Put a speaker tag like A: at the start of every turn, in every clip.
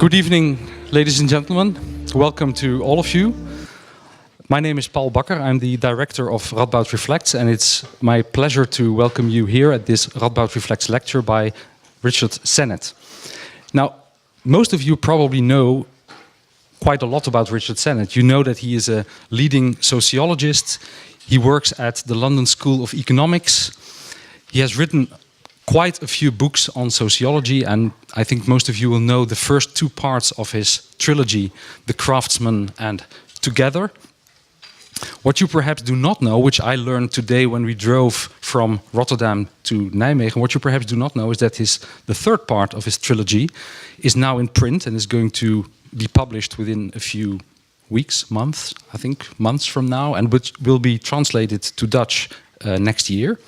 A: Good evening, ladies and gentlemen. Welcome to all of you. My name is Paul Bakker. I'm the director of Radboud Reflects, and it's my pleasure to welcome you here at this Radboud Reflects lecture by Richard Sennett. Now, most of you probably know quite a lot about Richard Sennett. You know that he is a leading sociologist. He works at the London School of Economics. He has written quite a few books on sociology, and I think most of you will know the first two parts of his trilogy, The Craftsman and Together. What you perhaps do not know, which I learned today when we drove from Rotterdam to Nijmegen, what you perhaps do not know is that the third part of his trilogy is now in print and is going to be published within a few weeks, months, I think months from now, and which will be translated to Dutch next year.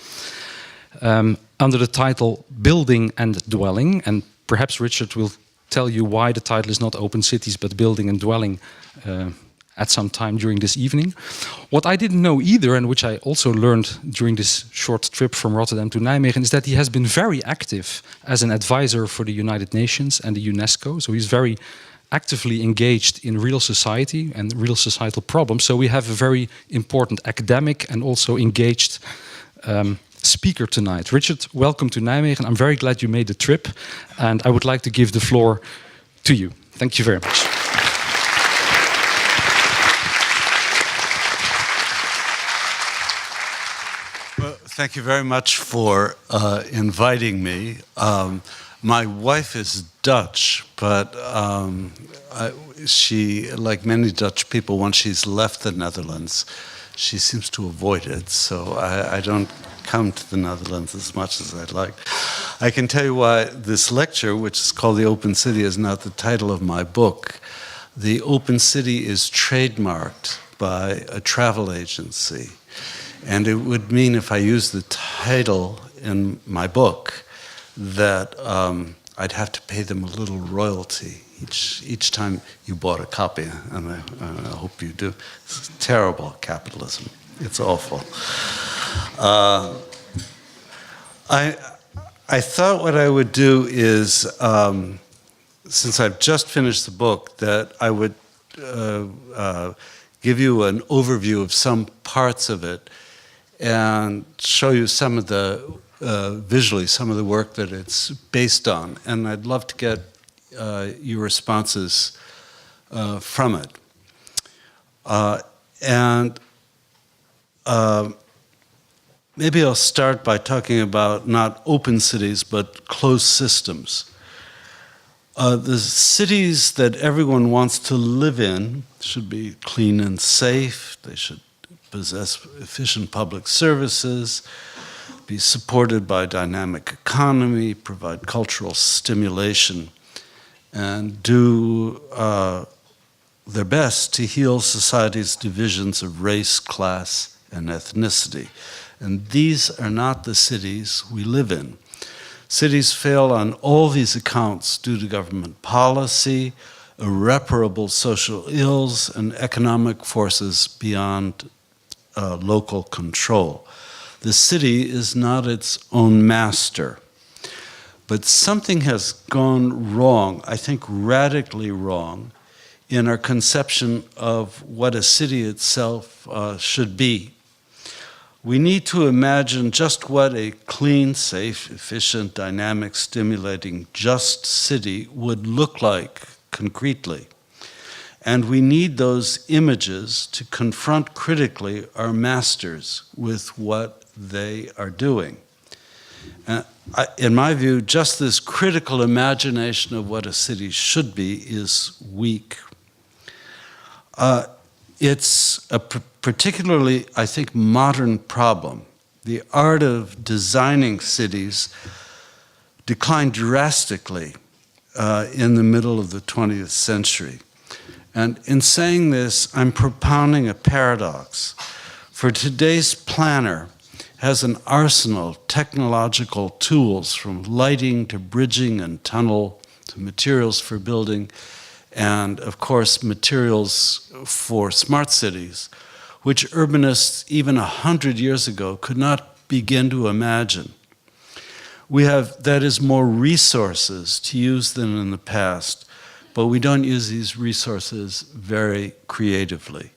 A: Under the title Building and Dwelling, and perhaps Richard will tell you why the title is not Open Cities but Building and Dwelling at some time during this evening. What I didn't know either, and which I also learned during this short trip from Rotterdam to Nijmegen, is that he has been very active as an advisor for the United Nations and the UNESCO. So he's very actively engaged in real society and real societal problems. So we have a very important academic and also engaged speaker tonight. Richard, welcome to Nijmegen. I'm very glad you made the trip, and I would like to give the floor to you. Thank you very much.
B: Well, thank you very much for inviting me. My wife is Dutch, but she, like many Dutch people, once she's left the Netherlands, she seems to avoid it, so I don't come to the Netherlands as much as I'd like. I can tell you why this lecture, which is called The Open City, is not the title of my book. The Open City is trademarked by a travel agency, and it would mean if I used the title in my book that I'd have to pay them a little royalty each time you bought a copy, and I hope you do. It's terrible capitalism. It's awful. I thought what I would do is, since I've just finished the book, that I would give you an overview of some parts of it and show you some of the, visually, some of the work that it's based on. And I'd love to get your responses from it. Maybe I'll start by talking about not open cities, but closed systems. The cities that everyone wants to live in should be clean and safe. They should possess efficient public services, be supported by a dynamic economy, provide cultural stimulation, and do their best to heal society's divisions of race, class, and ethnicity. And these are not the cities we live in. Cities fail on all these accounts due to government policy, irreparable social ills, and economic forces beyond local control. The city is not its own master. But something has gone wrong, I think radically wrong, in our conception of what a city itself should be. We need to imagine just what a clean, safe, efficient, dynamic, stimulating, just city would look like concretely. And we need those images to confront critically our masters with what they are doing. In my view, just this critical imagination of what a city should be is weak. It's a particularly, I think, modern problem. The art of designing cities declined drastically in the middle of the 20th century. And in saying this, I'm propounding a paradox. For today's planner has an arsenal of technological tools, from lighting to bridging and tunnel to materials for building, and of course materials for smart cities, which urbanists even 100 years ago could not begin to imagine. We have, that is, more resources to use than in the past, but we don't use these resources very creatively.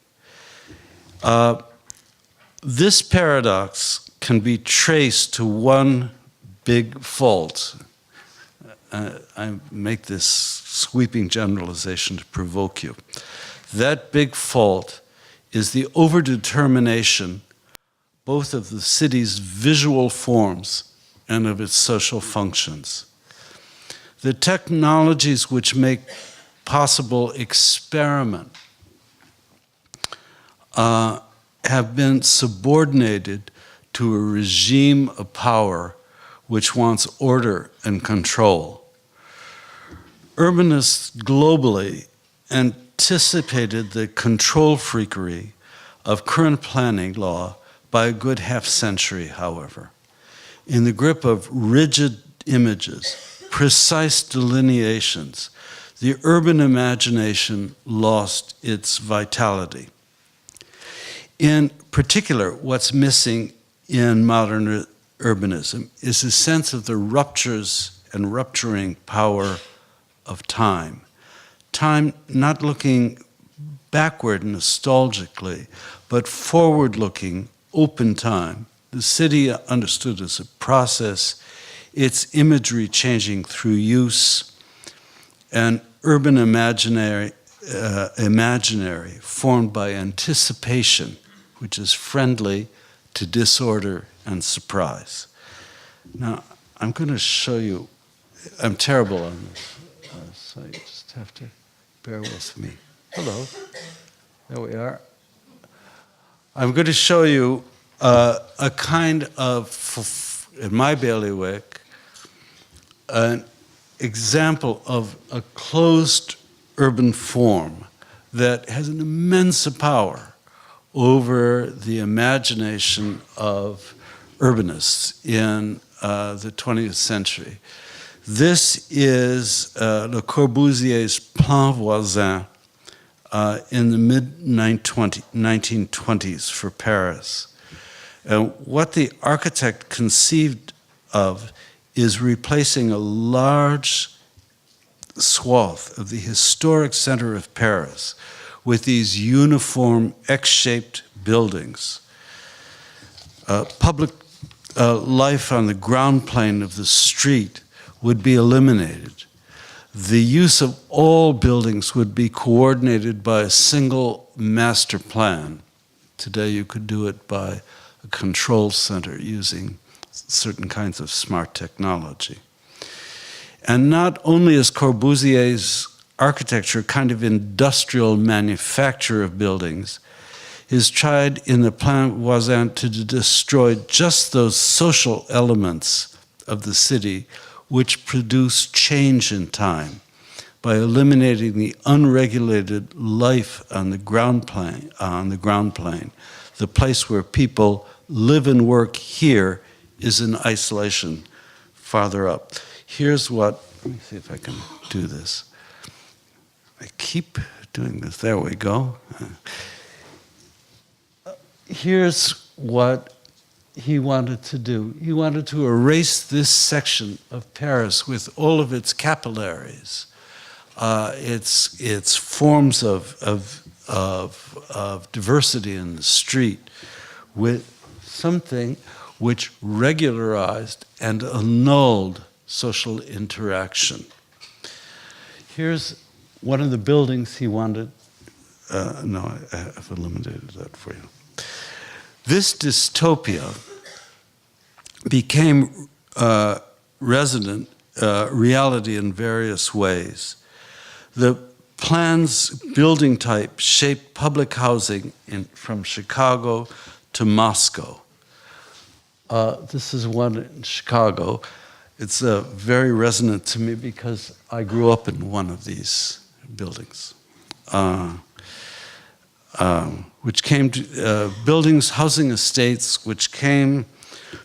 B: This paradox can be traced to one big fault. I make this sweeping generalization to provoke you. That big fault is the overdetermination both of the city's visual forms and of its social functions. The technologies which make possible experiment have been subordinated to a regime of power which wants order and control. Urbanists globally anticipated the control freakery of current planning law by a good half-century, however. In the grip of rigid images, precise delineations, the urban imagination lost its vitality. In particular, what's missing in modern urbanism is a sense of the ruptures and rupturing power of time. Time not looking backward nostalgically, but forward-looking, open time. The city understood as a process, its imagery changing through use, and urban imaginary formed by anticipation, which is friendly to disorder and surprise. Now, I'm going to show you, I'm terrible on this, so you just have to bear with me. Hello, there we are. I'm going to show you a kind of, in my bailiwick, an example of a closed urban form that has an immense power over the imagination of urbanists in the 20th century. This is Le Corbusier's Plan Voisin in the mid-1920s for Paris. And what the architect conceived of is replacing a large swath of the historic center of Paris with these uniform X-shaped buildings. Public life on the ground plane of the street would be eliminated. The use of all buildings would be coordinated by a single master plan. Today you could do it by a control center using certain kinds of smart technology. And not only is Corbusier's architecture kind of industrial manufacture of buildings, he's tried in the Plan Voisin to destroy just those social elements of the city which produce change in time by eliminating the unregulated life on the ground plane, the place where people live and work here is in isolation farther up. Here's what, let me see if I can do this. I keep doing this, there we go. Here's what he wanted to do. He wanted to erase this section of Paris with all of its capillaries, its forms of diversity in the street, with something which regularized and annulled social interaction. Here's one of the buildings he wanted. No, I've eliminated that for you. This dystopia became resident reality in various ways. The plan's building type shaped public housing from Chicago to Moscow. This is one in Chicago. It's very resonant to me because I grew up in one of these buildings. Which came to buildings, housing estates, which came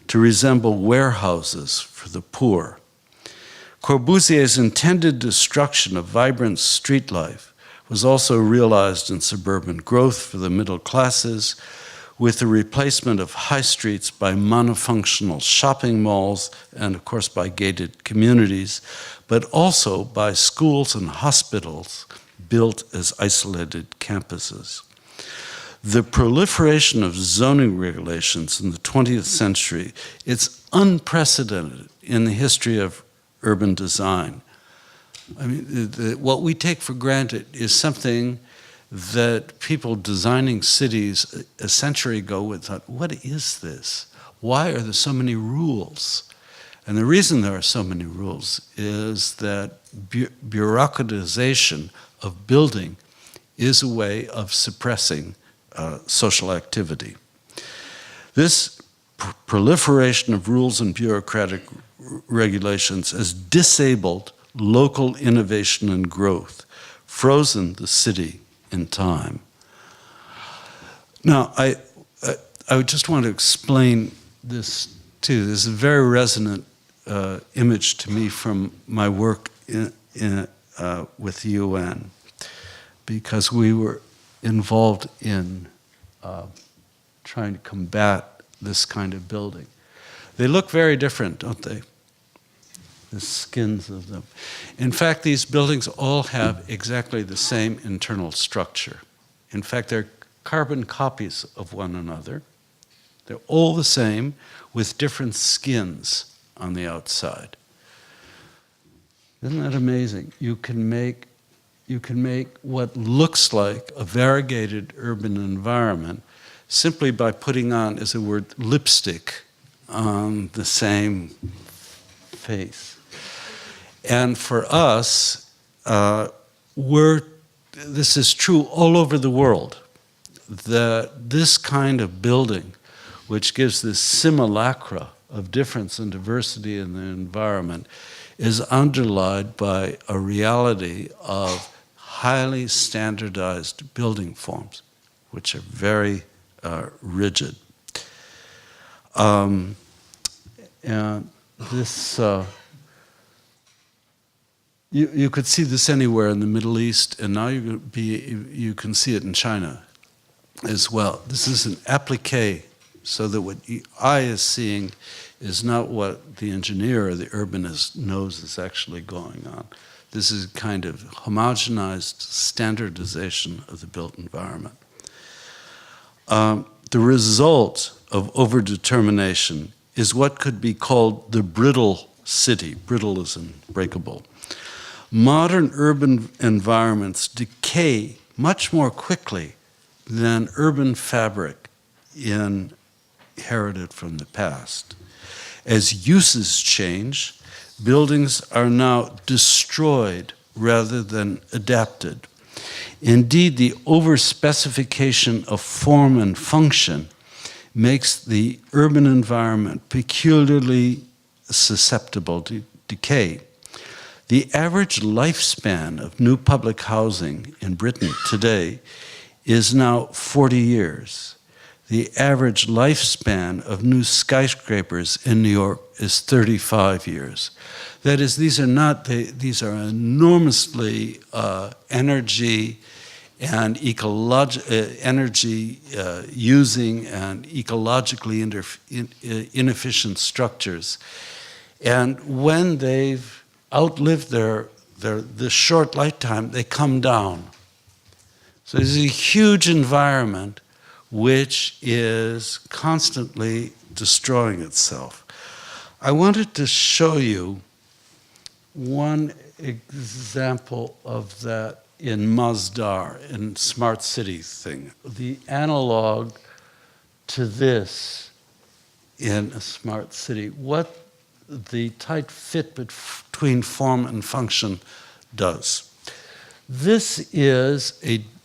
B: to resemble warehouses for the poor. Corbusier's intended destruction of vibrant street life was also realized in suburban growth for the middle classes, with the replacement of high streets by monofunctional shopping malls and, of course, by gated communities, but also by schools and hospitals built as isolated campuses. The proliferation of zoning regulations in the 20th century is unprecedented in the history of urban design. I mean, what we take for granted is something that people designing cities a century ago would thought, what is this? Why are there so many rules? And the reason there are so many rules is that bureaucratization of building is a way of suppressing social activity. This proliferation of rules and bureaucratic regulations has disabled local innovation and growth, frozen the city in time. Now, I would just want to explain this too. This is a very resonant image to me from my work with the UN, because we were involved in trying to combat this kind of building. They look very different, don't they? The skins of them. In fact, these buildings all have exactly the same internal structure. In fact, they're carbon copies of one another. They're all the same with different skins on the outside. Isn't that amazing? You can make what looks like a variegated urban environment simply by putting on, as it were, lipstick on the same face. And for us, this is true all over the world, that this kind of building, which gives this simulacra of difference and diversity in the environment, is underlined by a reality of highly standardized building forms, which are very rigid. And this, you could see this anywhere in the Middle East, and now you can see it in China as well. This is an applique, so that what the eye is seeing is not what the engineer or the urbanist knows is actually going on. This is a kind of homogenized standardization of the built environment. The result of overdetermination is what could be called the brittle city. Brittle is unbreakable. Modern urban environments decay much more quickly than urban fabric inherited from the past. As uses change, buildings are now destroyed rather than adapted. Indeed, the overspecification of form and function makes the urban environment peculiarly susceptible to decay. The average lifespan of new public housing in Britain today is now 40 years. The average lifespan of new skyscrapers in New York is 35 years. That is, these are enormously energy and energy using and ecologically inefficient structures. And when they've outlived this short lifetime, they come down. So there's a huge environment which is constantly destroying itself. I wanted to show you one example of that in Masdar, in smart city thing. The analog to this in a smart city, what the tight fit between form and function does. This is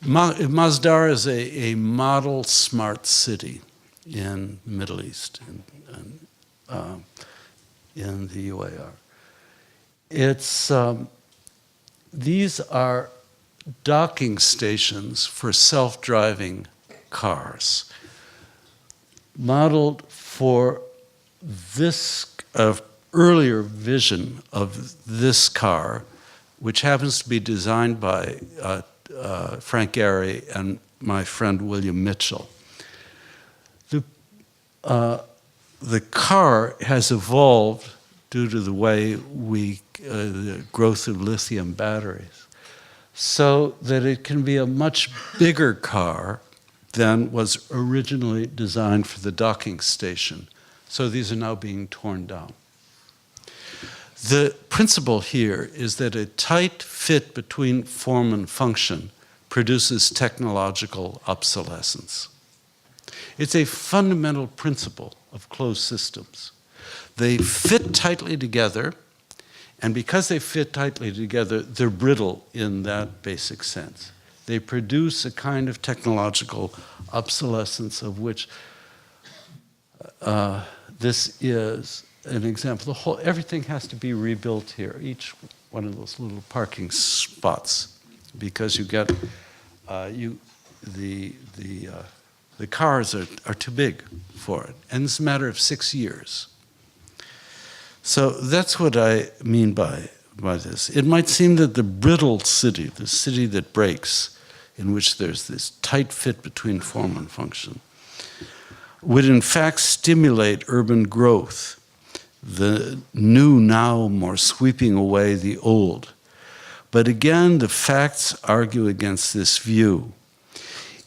B: Masdar is a model smart city in the Middle East, in the UAR. These are docking stations for self-driving cars, modeled for this earlier vision of this car, which happens to be designed by Frank Gehry and my friend William Mitchell. the car has evolved due to the way the growth of lithium batteries, so that it can be a much bigger car than was originally designed for the docking station. So these are now being torn down. The principle here is that a tight fit between form and function produces technological obsolescence. It's a fundamental principle of closed systems. They fit tightly together, and because they fit tightly together, they're brittle in that basic sense. They produce a kind of technological obsolescence of which this is an example. Everything has to be rebuilt here, each one of those little parking spots, because you get the cars are too big for it, and it's a matter of 6 years. So that's what I mean by this. It might seem that the brittle city, the city that breaks, in which there's this tight fit between form and function, would in fact stimulate urban growth, the new now more sweeping away the old. But again, the facts argue against this view.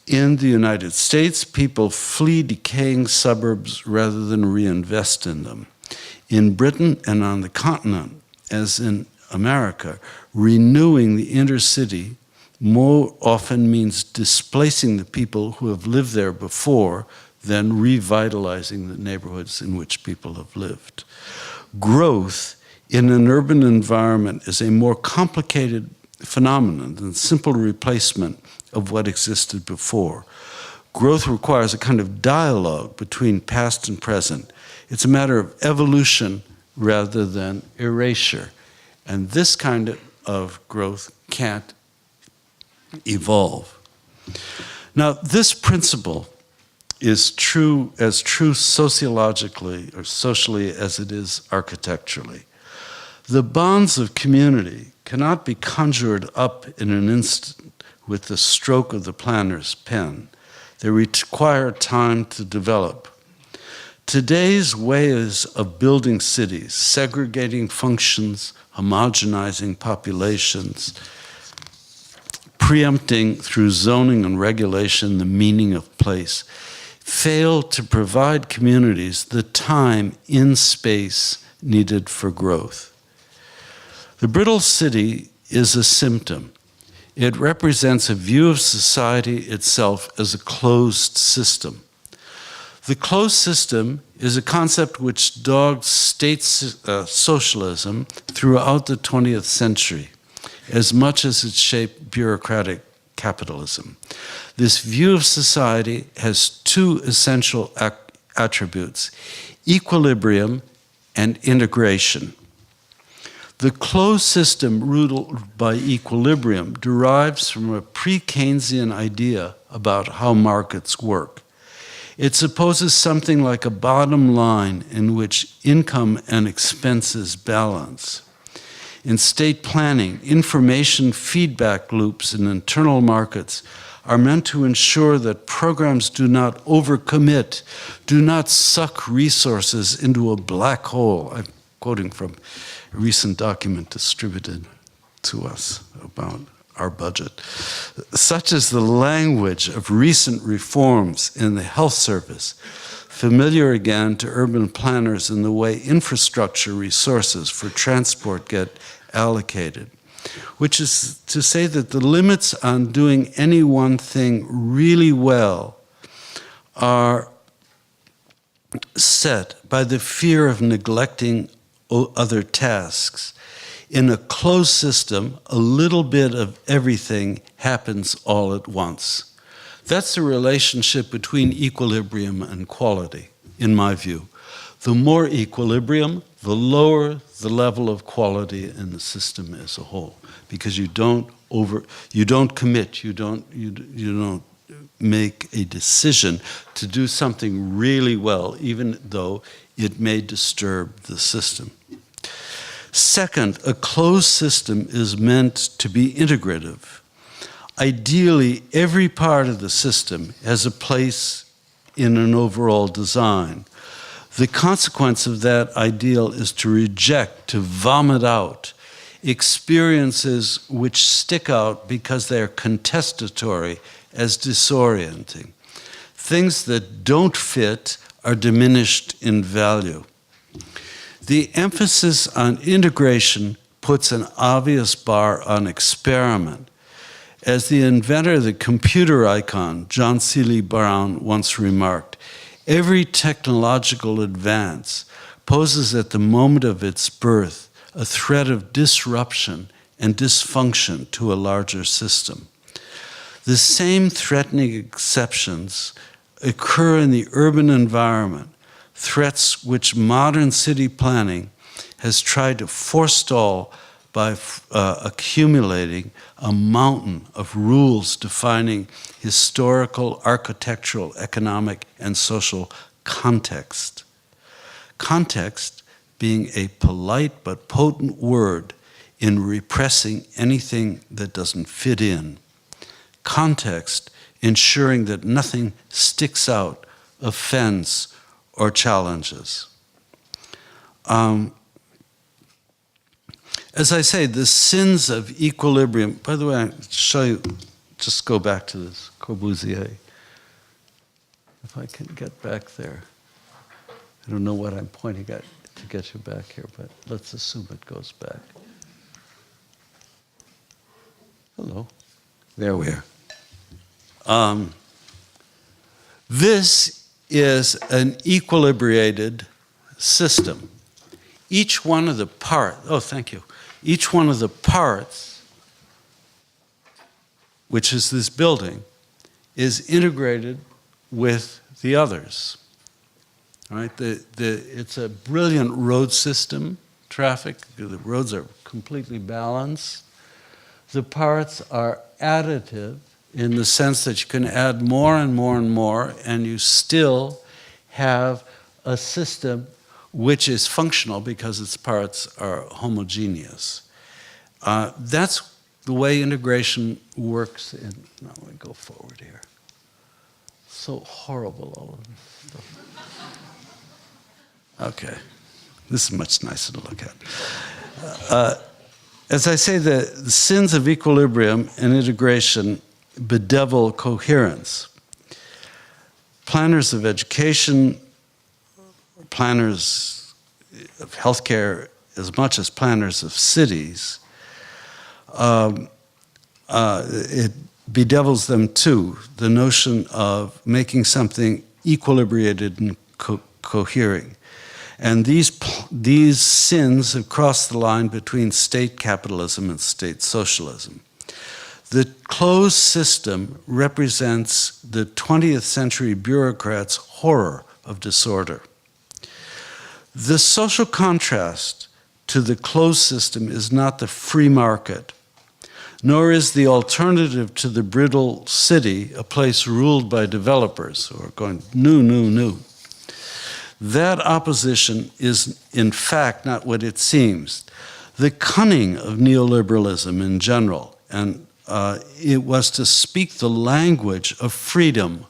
B: In the United States, people flee decaying suburbs rather than reinvest in them. In Britain and on the continent, as in America, renewing the inner city more often means displacing the people who have lived there before than revitalizing the neighborhoods in which people have lived. Growth in an urban environment is a more complicated phenomenon than simple replacement of what existed before. Growth requires a kind of dialogue between past and present. It's a matter of evolution rather than erasure. And this kind of growth can't evolve. Now, this principle is as true sociologically or socially as it is architecturally. The bonds of community cannot be conjured up in an instant with the stroke of the planner's pen. They require time to develop. Today's ways of building cities, segregating functions, homogenizing populations, preempting through zoning and regulation the meaning of place, fail to provide communities the time in space needed for growth. The brittle city is a symptom. It represents a view of society itself as a closed system. The closed system is a concept which dogged state socialism throughout the 20th century, as much as it shaped bureaucratic capitalism. This view of society has two essential attributes: equilibrium and integration. The closed system ruled by equilibrium derives from a pre-Keynesian idea about how markets work. It supposes something like a bottom line in which income and expenses balance. In state planning, information feedback loops and internal markets are meant to ensure that programs do not overcommit, do not suck resources into a black hole. I'm quoting from a recent document distributed to us about our budget. Such is the language of recent reforms in the health service, familiar again to urban planners in the way infrastructure resources for transport get allocated, which is to say that the limits on doing any one thing really well are set by the fear of neglecting other tasks. In a closed system, a little bit of everything happens all at once. That's the relationship between equilibrium and quality, in my view. The more equilibrium, the lower the level of quality in the system as a whole, because you don't commit, you don't make a decision to do something really well, even though it may disturb the system. Second, a closed system is meant to be integrative. Ideally, every part of the system has a place in an overall design. The consequence of that ideal is to reject, to vomit out experiences which stick out because they are contestatory as disorienting. Things that don't fit are diminished in value. The emphasis on integration puts an obvious bar on experiment. As the inventor of the computer icon, John Seeley Brown, once remarked, every technological advance poses at the moment of its birth a threat of disruption and dysfunction to a larger system. The same threatening exceptions occur in the urban environment, threats which modern city planning has tried to forestall by accumulating a mountain of rules defining historical, architectural, economic, and social context. Context being a polite but potent word in repressing anything that doesn't fit in. Context ensuring that nothing sticks out, offends, or challenges. As I say, the sins of equilibrium, by the way, I'll show you, just go back to this Corbusier. If I can get back there. I don't know what I'm pointing at to get you back here, but let's assume it goes back. Hello. There we are. This is an equilibrated system. Each one of the parts, oh, thank you. Each one of the parts, which is this building, is integrated with the others. All right? It's a brilliant road system, traffic. The roads are completely balanced. The parts are additive in the sense that you can add more and more and more, and you still have a system which is functional because its parts are homogeneous. That's the way integration works. Now we go forward here. So horrible, all of this stuff. Okay, this is much nicer to look at. As I say, the sins of equilibrium and integration bedevil coherence. Planners of education, planners of healthcare, as much as planners of cities, it bedevils them too, the notion of making something equilibrated and cohering. And these sins have crossed the line between state capitalism and state socialism. The closed system represents the 20th century bureaucrats' horror of disorder. The social contrast to the closed system is not the free market, nor is the alternative to the brittle city a place ruled by developers who are going new. That opposition is, in fact, not what it seems. The cunning of neoliberalism in general, and it was to speak the language of freedom,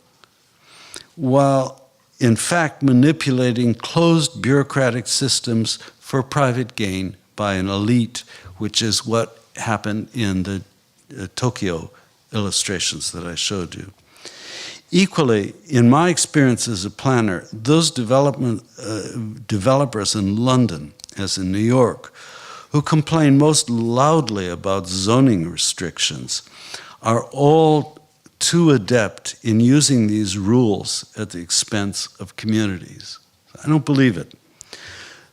B: while in fact manipulating closed bureaucratic systems for private gain by an elite, which is what happened in the Tokyo illustrations that I showed you. Equally, in my experience as a planner, those developers in London, as in New York, who complain most loudly about zoning restrictions, are all too adept in using these rules at the expense of communities. I don't believe it.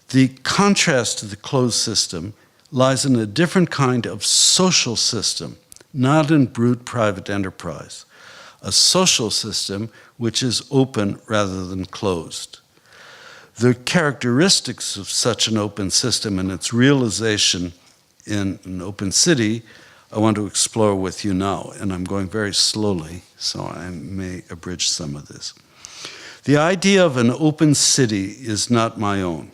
B: The contrast to the closed system lies in a different kind of social system, not in brute private enterprise. A social system which is open rather than closed. The characteristics of such an open system and its realization in an open city I want to explore with you now, and I'm going very slowly, so I may abridge some of this. The idea of an open city is not my own.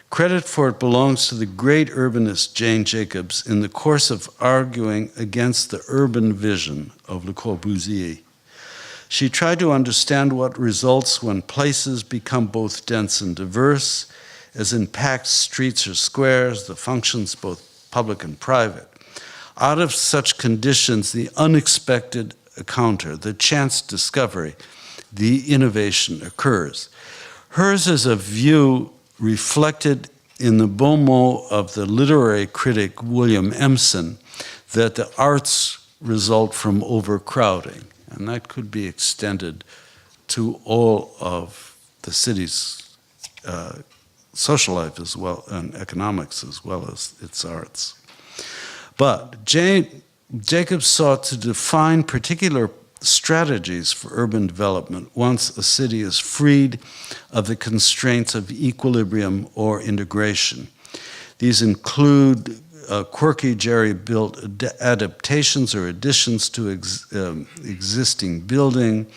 B: Credit for it belongs to the great urbanist Jane Jacobs in the course of arguing against the urban vision of Le Corbusier. She tried to understand what results when places become both dense and diverse, as in packed streets or squares, the functions both public and private. Out of such conditions, the unexpected encounter, the chance discovery, the innovation occurs. Hers is a view reflected in the bon mot of the literary critic William Empson, that the arts result from overcrowding, and that could be extended to all of the city's social life as well, and economics as well as its arts. But Jacob sought to define particular strategies for urban development once a city is freed of the constraints of equilibrium or integration. These include quirky jerry-built adaptations or additions to existing building,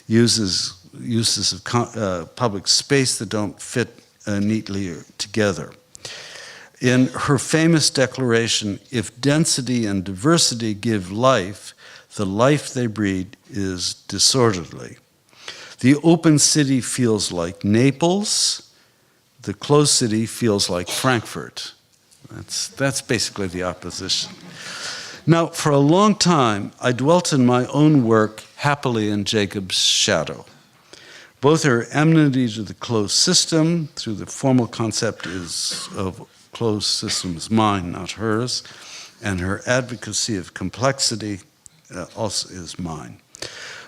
B: uses of public space that don't fit neatly together. In her famous declaration, "If density and diversity give life, the life they breed is disorderly." The open city feels like Naples. The closed city feels like Frankfurt. That's basically the opposition. Now, for a long time, I dwelt in my own work happily in Jacob's shadow. Both her enmity to the closed system, through the formal concept of closed system is mine, not hers, and her advocacy of complexity also is mine.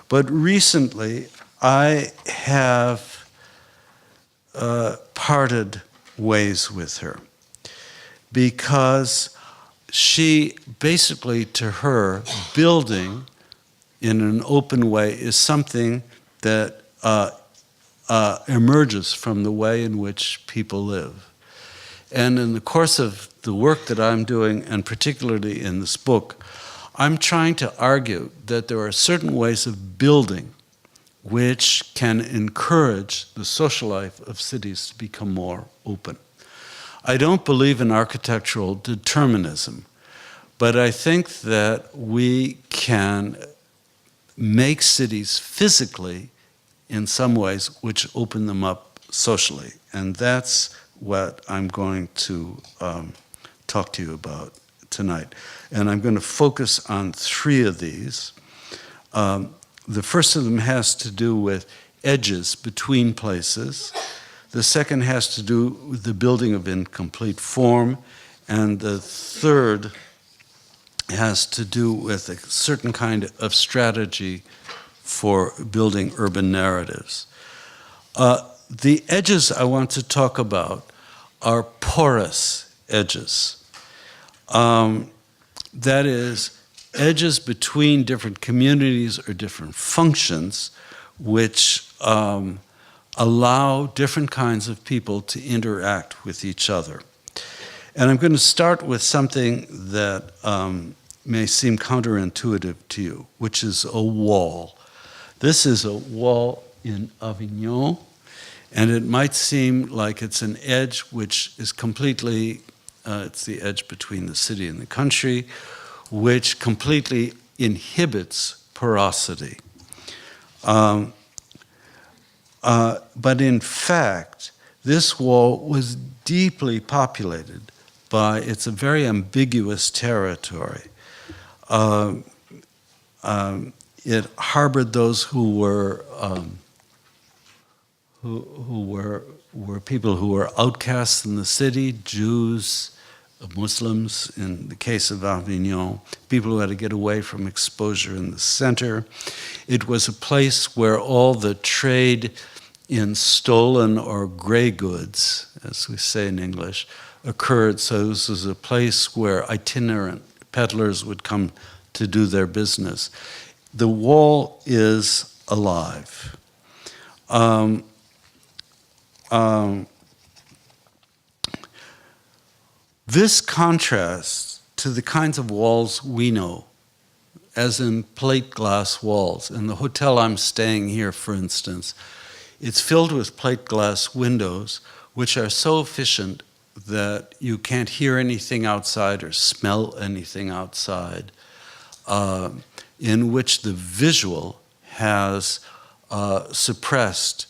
B: But recently, I have parted ways with her because she basically, to her, building in an open way is something that emerges from the way in which people live. And in the course of the work that I'm doing, and particularly in this book, I'm trying to argue that there are certain ways of building which can encourage the social life of cities to become more open. I don't believe in architectural determinism, but I think that we can make cities physically in some ways which open them up socially. And that's what I'm going to talk to you about tonight. And I'm going to focus on three of these. The first of them has to do with edges between places. The second has to do with the building of incomplete form. And the third has to do with a certain kind of strategy for building urban narratives. The edges I want to talk about are porous edges. That is, edges between different communities or different functions which allow different kinds of people to interact with each other. And I'm going to start with something that may seem counterintuitive to you, which is a wall. This is a wall in Avignon, and it might seem like it's an edge which is completely, it's the edge between the city and the country, which completely inhibits porosity. But in fact, this wall was deeply populated by, it's a very ambiguous territory. It harbored those who were people who were outcasts in the city, Jews, Muslims, in the case of Avignon, people who had to get away from exposure in the center. It was a place where all the trade in stolen or gray goods, as we say in English, occurred. So this was a place where itinerant peddlers would come to do their business. The wall is alive. This contrasts to the kinds of walls we know, as in plate glass walls. In the hotel I'm staying here, for instance, it's filled with plate glass windows, which are so efficient that you can't hear anything outside or smell anything outside, in which the visual has suppressed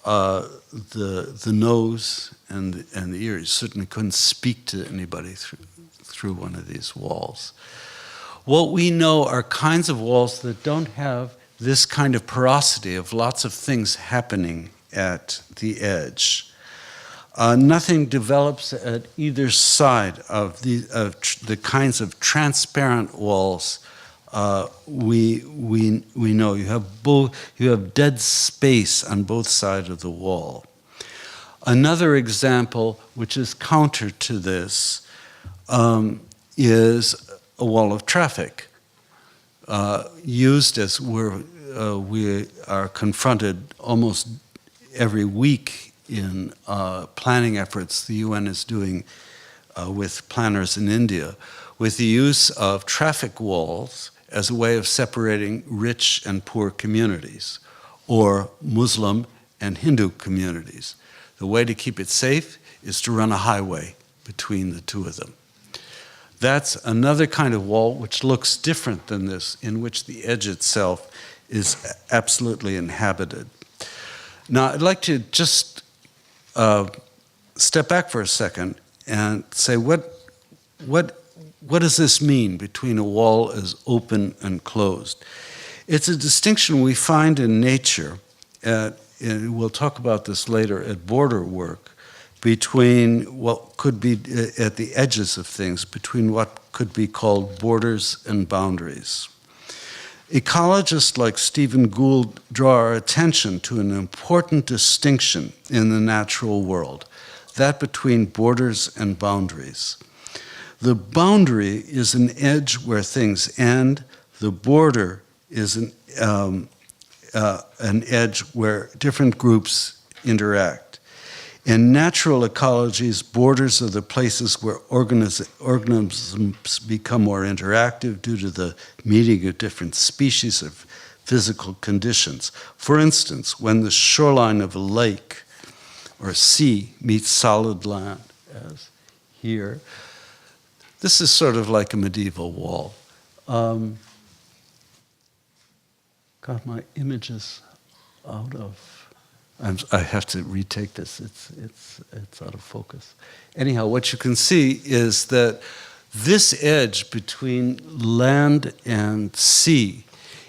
B: the nose and the ears. You certainly couldn't speak to anybody through one of these walls. What we know are kinds of walls that don't have this kind of porosity of lots of things happening at the edge. Nothing develops at either side of the kinds of transparent walls we know. You have dead space on both sides of the wall. Another example, which is counter to this, is a wall of traffic, used as we are confronted almost every week in planning efforts the UN is doing with planners in India, with the use of traffic walls as a way of separating rich and poor communities, or Muslim and Hindu communities. The way to keep it safe is to run a highway between the two of them. That's another kind of wall which looks different than this, in which the edge itself is absolutely inhabited. Now, I'd like to just step back for a second and say, what does this mean between a wall as open and closed? It's a distinction we find in nature, and we'll talk about this later, at border work, between what could be at the edges of things, between what could be called borders and boundaries. Ecologists like Stephen Gould draw our attention to an important distinction in the natural world, that between borders and boundaries. The boundary is an edge where things end. The border is an edge where different groups interact. In natural ecologies, borders are the places where organisms become more interactive due to the meeting of different species of physical conditions. For instance, when the shoreline of a lake or sea meets solid land, as here, this is sort of like a medieval wall. Got my images out of... I have to retake this. It's out of focus. Anyhow, what you can see is that this edge between land and sea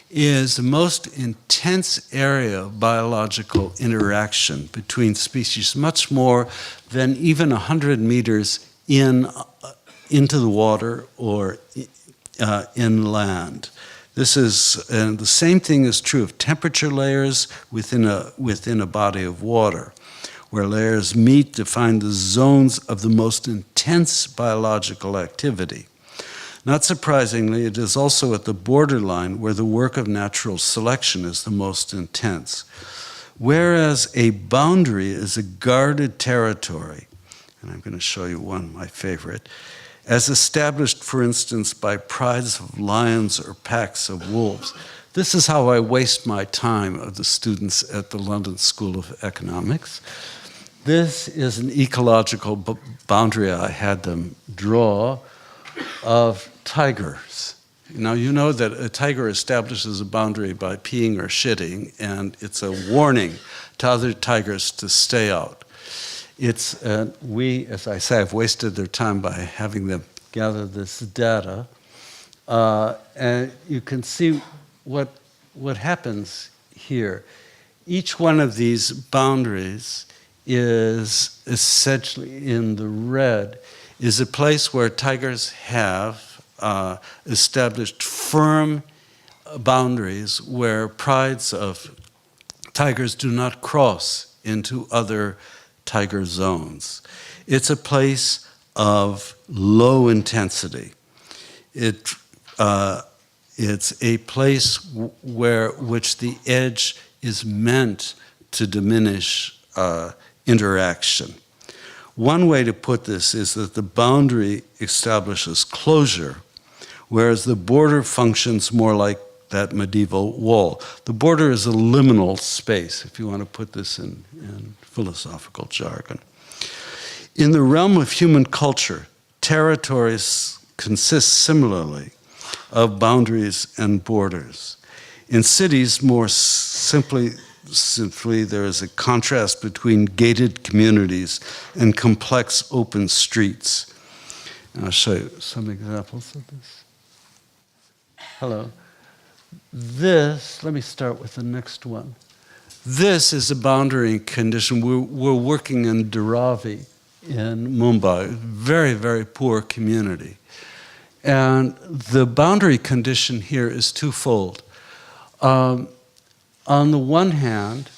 B: is the most intense area of biological interaction between species, much more than even 100 meters into the water or inland. This is, and the same thing is true of temperature layers within a body of water, where layers meet to find the zones of the most intense biological activity. Not surprisingly, it is also at the borderline where the work of natural selection is the most intense. Whereas a boundary is a guarded territory, and I'm going to show you one, my favorite, as established, for instance, by prides of lions or packs of wolves. This is how I waste my time of the students at the London School of Economics. This is an ecological boundary I had them draw of tigers. Now, you know that a tiger establishes a boundary by peeing or shitting, and it's a warning to other tigers to stay out. It's, we, as I say, have wasted their time by having them gather this data. And you can see what happens here. Each one of these boundaries is essentially in the red, is a place where tigers have established firm boundaries where prides of tigers do not cross into other tiger zones. It's a place of low intensity. It's a place which the edge is meant to diminish interaction. One way to put this is that the boundary establishes closure, whereas the border functions more like that medieval wall. The border is a liminal space, if you want to put this in philosophical jargon. In the realm of human culture, territories consist similarly of boundaries and borders. In cities, more simply, there is a contrast between gated communities and complex open streets. And I'll show you some examples of this. Hello. This, let me start with the next one. This is a boundary condition. We're working in Dharavi in Mumbai, very, very poor community. And the boundary condition here is twofold. On the one hand,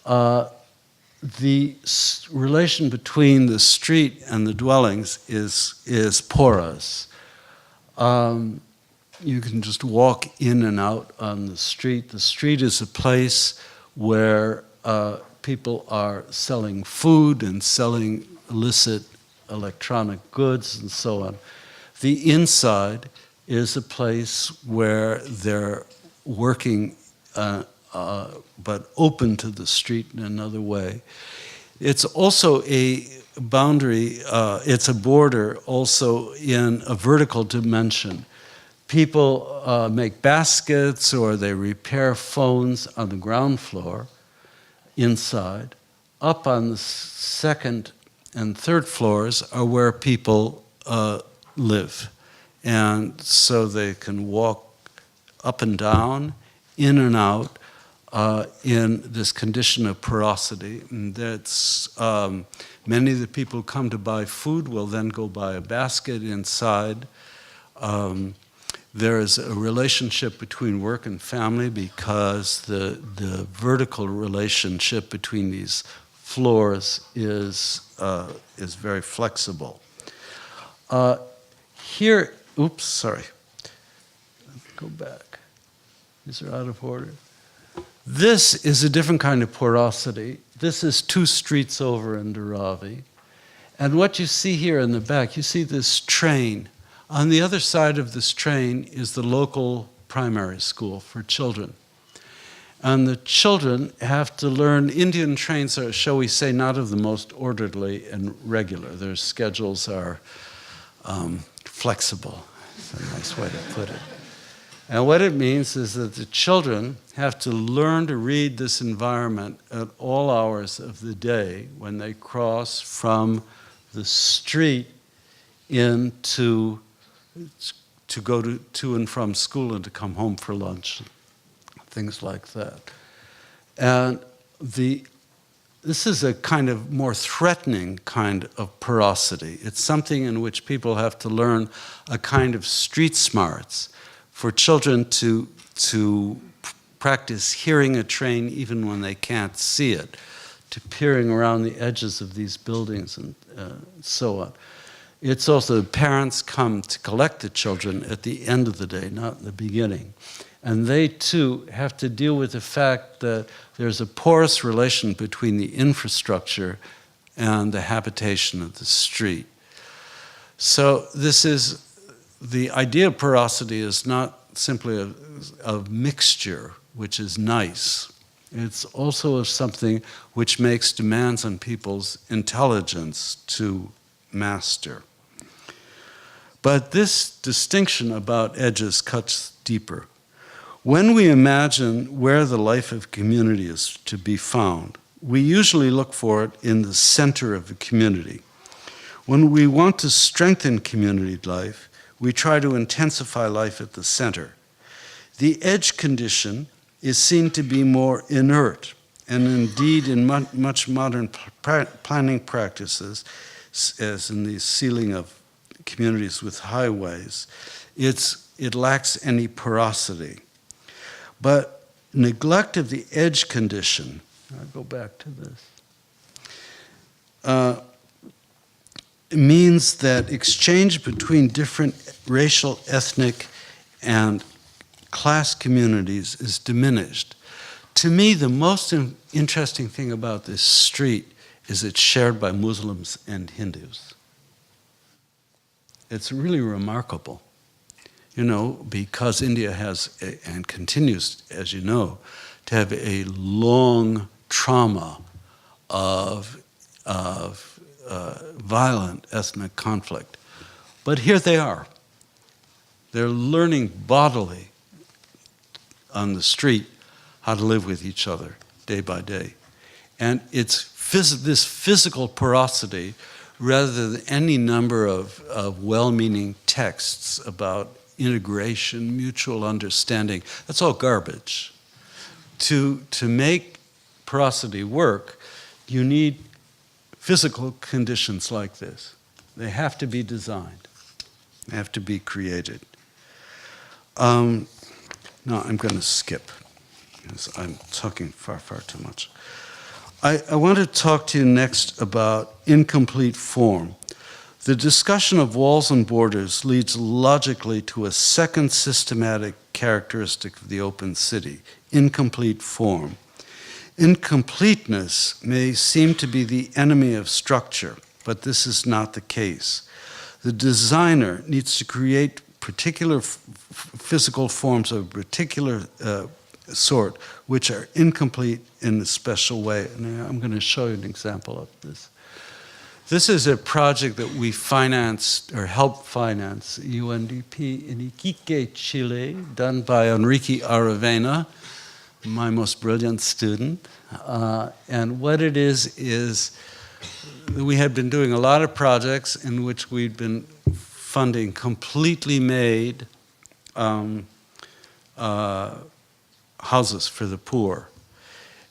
B: the relation between the street and the dwellings is porous. You can just walk in and out on the street. The street is a place where people are selling food and selling illicit electronic goods and so on. The inside is a place where they're working but open to the street in another way. It's also a boundary, it's a border also in a vertical dimension. People make baskets or they repair phones on the ground floor inside. Up on the second and third floors are where people live. And so they can walk up and down, in and out, in this condition of porosity. And that's, many of the people who come to buy food will then go buy a basket inside. There is a relationship between work and family because the vertical relationship between these floors is very flexible. Here, oops, sorry. Go back. These are out of order. This is a different kind of porosity. This is 2 streets over in Dharavi. And what you see here in the back, you see this train. On the other side of this train is the local primary school for children. And the children have to learn, Indian trains are, shall we say, not of the most orderly and regular. Their schedules are flexible. That's a nice way to put it. And what it means is that the children have to learn to read this environment at all hours of the day when they cross from the street into to go to and from school and to come home for lunch, things like that. And this is a kind of more threatening kind of porosity. It's something in which people have to learn a kind of street smarts for children to practice hearing a train even when they can't see it, to peering around the edges of these buildings and so on. It's also parents come to collect the children at the end of the day, not in the beginning. And they too have to deal with the fact that there's a porous relation between the infrastructure and the habitation of the street. So this is, the idea of porosity is not simply a mixture, which is nice. It's also something which makes demands on people's intelligence to master. But this distinction about edges cuts deeper. When we imagine where the life of community is to be found, we usually look for it in the center of the community. When we want to strengthen community life, we try to intensify life at the center. The edge condition is seen to be more inert, and indeed in much modern planning practices, as in the sealing of communities with highways, it lacks any porosity. But neglect of the edge condition, I'll go back to this, means that exchange between different racial, ethnic, and class communities is diminished. To me, the most interesting thing about this street is it's shared by Muslims and Hindus. It's really remarkable, you know, because India has, and continues, as you know, to have a long trauma of violent ethnic conflict. But here they are. They're learning bodily on the street how to live with each other day by day. And it's this physical porosity, rather than any number of well-meaning texts about integration, mutual understanding, that's all garbage. To make porosity work, you need physical conditions like this. They have to be designed. They have to be created. No, I'm going to skip, because I'm talking far, far too much. I want to talk to you next about incomplete form. The discussion of walls and borders leads logically to a second systematic characteristic of the open city, incomplete form. Incompleteness may seem to be the enemy of structure, but this is not the case. The designer needs to create particular physical forms of a particular sort, which are incomplete in a special way. And I'm going to show you an example of this. This is a project that we financed, or helped finance, UNDP in Iquique, Chile, done by Enrique Aravena, my most brilliant student. And what it is we had been doing a lot of projects in which we'd been funding completely made houses for the poor.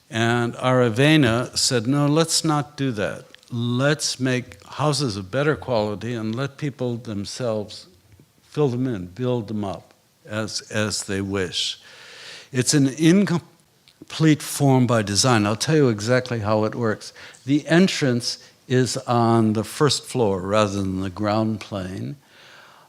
B: And Aravena said, no, let's not do that. Let's make houses of better quality and let people themselves fill them in, build them up as they wish. It's an incomplete form by design. I'll tell you exactly how it works. The entrance is on the first floor rather than the ground plane.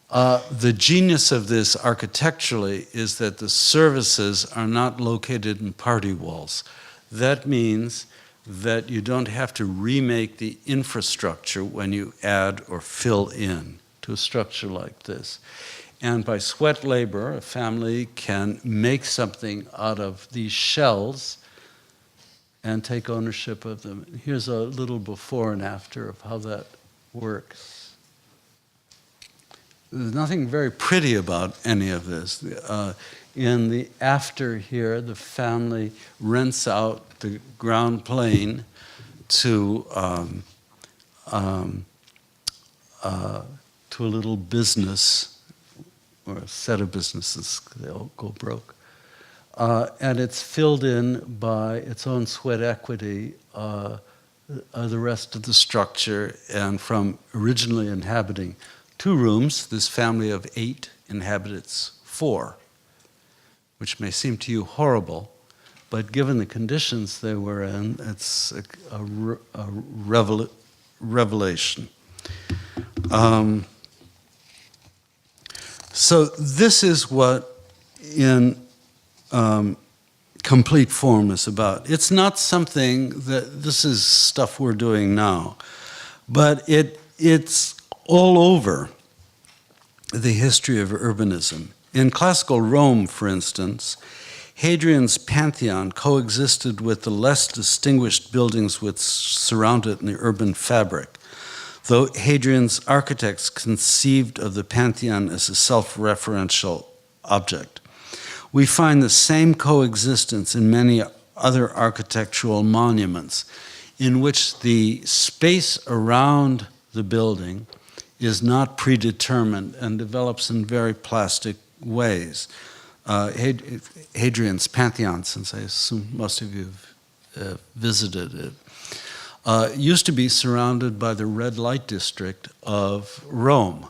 B: The genius of this architecturally is that the services are not located in party walls. That means that you don't have to remake the infrastructure when you add or fill in to a structure like this. And by sweat labor, a family can make something out of these shells and take ownership of them. Here's a little before and after of how that works. There's nothing very pretty about any of this. In the after here, the family rents out the ground plane to a little business, or a set of businesses, they all go broke. And it's filled in by its own sweat equity, the rest of the structure, and from originally inhabiting 2 rooms, this family of 8 inhabits 4, which may seem to you horrible, but given the conditions they were in, it's a revelation. So this is what in complete form is about. It's not something that, this is stuff we're doing now, but it's all over the history of urbanism. In classical Rome, for instance, Hadrian's Pantheon coexisted with the less distinguished buildings which surround it in the urban fabric, though Hadrian's architects conceived of the Pantheon as a self-referential object. We find the same coexistence in many other architectural monuments, in which the space around the building is not predetermined and develops in very plastic ways. Hadrian's Pantheon, since I assume most of you have visited it, used to be surrounded by the red light district of Rome.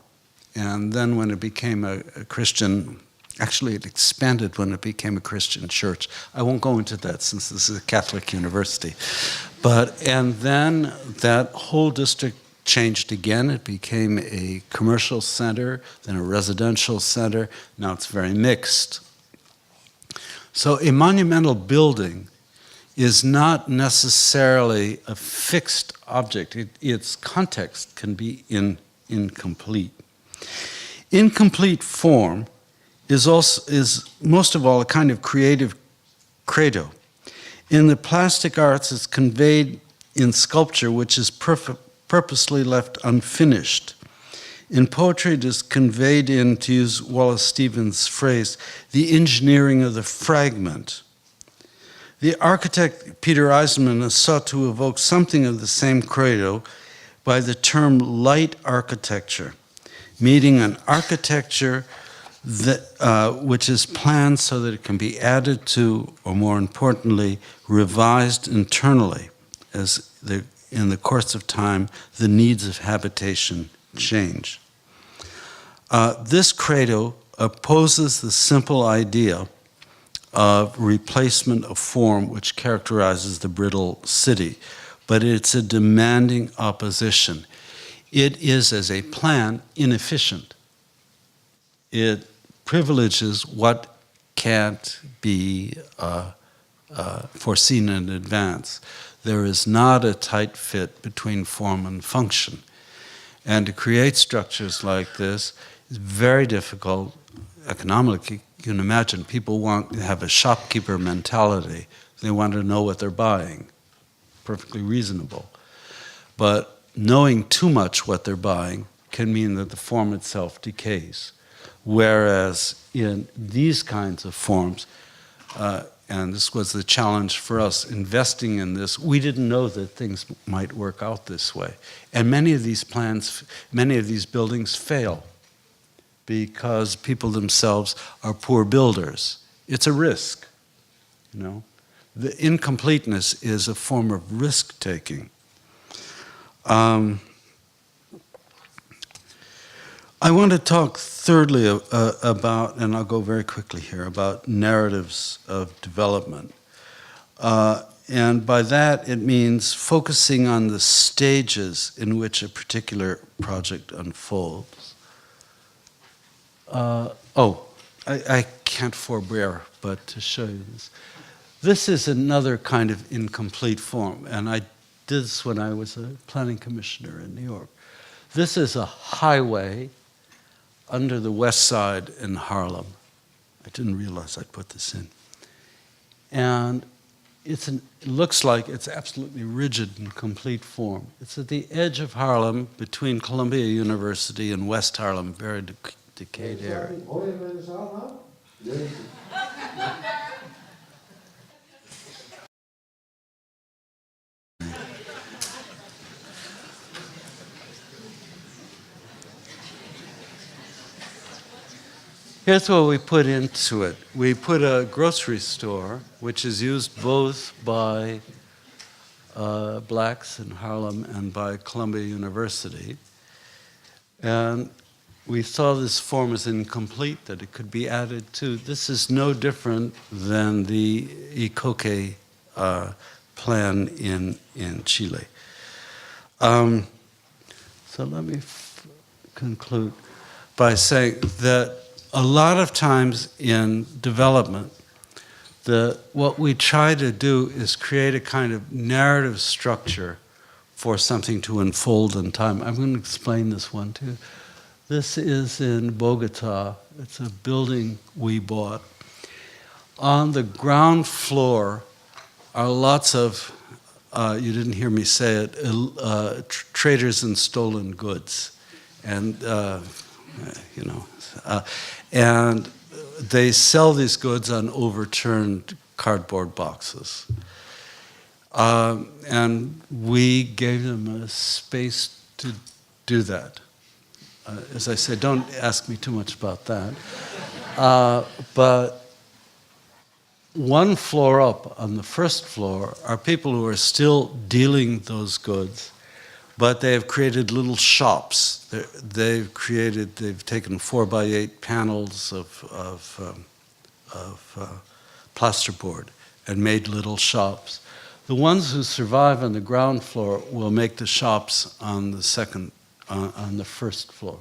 B: And then when it became a Christian, actually it expanded when it became a Christian church. I won't go into that since this is a Catholic university. And then that whole district changed again. It became a commercial center, then a residential center. Now it's very mixed. So a monumental building is not necessarily a fixed object. Its context can be incomplete. Incomplete form is most of all a kind of creative credo. In the plastic arts, it's conveyed in sculpture, which is purposely left unfinished. In poetry, it is conveyed in, to use Wallace Stevens' phrase, the engineering of the fragment. The architect Peter Eisenman has sought to evoke something of the same credo by the term light architecture, meaning an architecture that, which is planned so that it can be added to, or more importantly, revised internally as in the course of time, the needs of habitation change. This credo opposes the simple idea of replacement of form which characterizes the brittle city, but it's a demanding opposition. It is, as a plan, inefficient. It privileges what can't be foreseen in advance. There is not a tight fit between form and function. And to create structures like this is very difficult economically. You can imagine people want to have a shopkeeper mentality. They want to know what they're buying. Perfectly reasonable. But knowing too much what they're buying can mean that the form itself decays. Whereas in these kinds of forms, and this was the challenge for us investing in this, we didn't know that things might work out this way. And many of these plans, many of these buildings fail because people themselves are poor builders. It's a risk, you know. The incompleteness is a form of risk-taking. I want to talk thirdly about, and I'll go very quickly here, about narratives of development. And by that it means focusing on the stages in which a particular project unfolds. I can't forbear but to show you this. This is another kind of incomplete form, and I did this when I was a planning commissioner in New York. This is a highway under the west side in Harlem. I didn't realize I'd put this in. And it looks like it's absolutely rigid and complete form. It's at the edge of Harlem between Columbia University and West Harlem, very decayed area. Here's what we put into it. We put a grocery store, which is used both by blacks in Harlem and by Columbia University. And we saw this form as incomplete, that it could be added to. This is no different than the Iquique plan in Chile. So let me conclude by saying that a lot of times in development, what we try to do is create a kind of narrative structure for something to unfold in time. I'm going to explain this one too. This is in Bogota. It's a building we bought. On the ground floor are lots of, you didn't hear me say it, traders in stolen goods. And, and they sell these goods on overturned cardboard boxes. And we gave them a space to do that. As I said, don't ask me too much about that. But one floor up, on the first floor, are people who are still dealing those goods, but they have created little shops. They've taken 4x8 panels of plasterboard and made little shops. The ones who survive on the ground floor will make the shops on the first floor.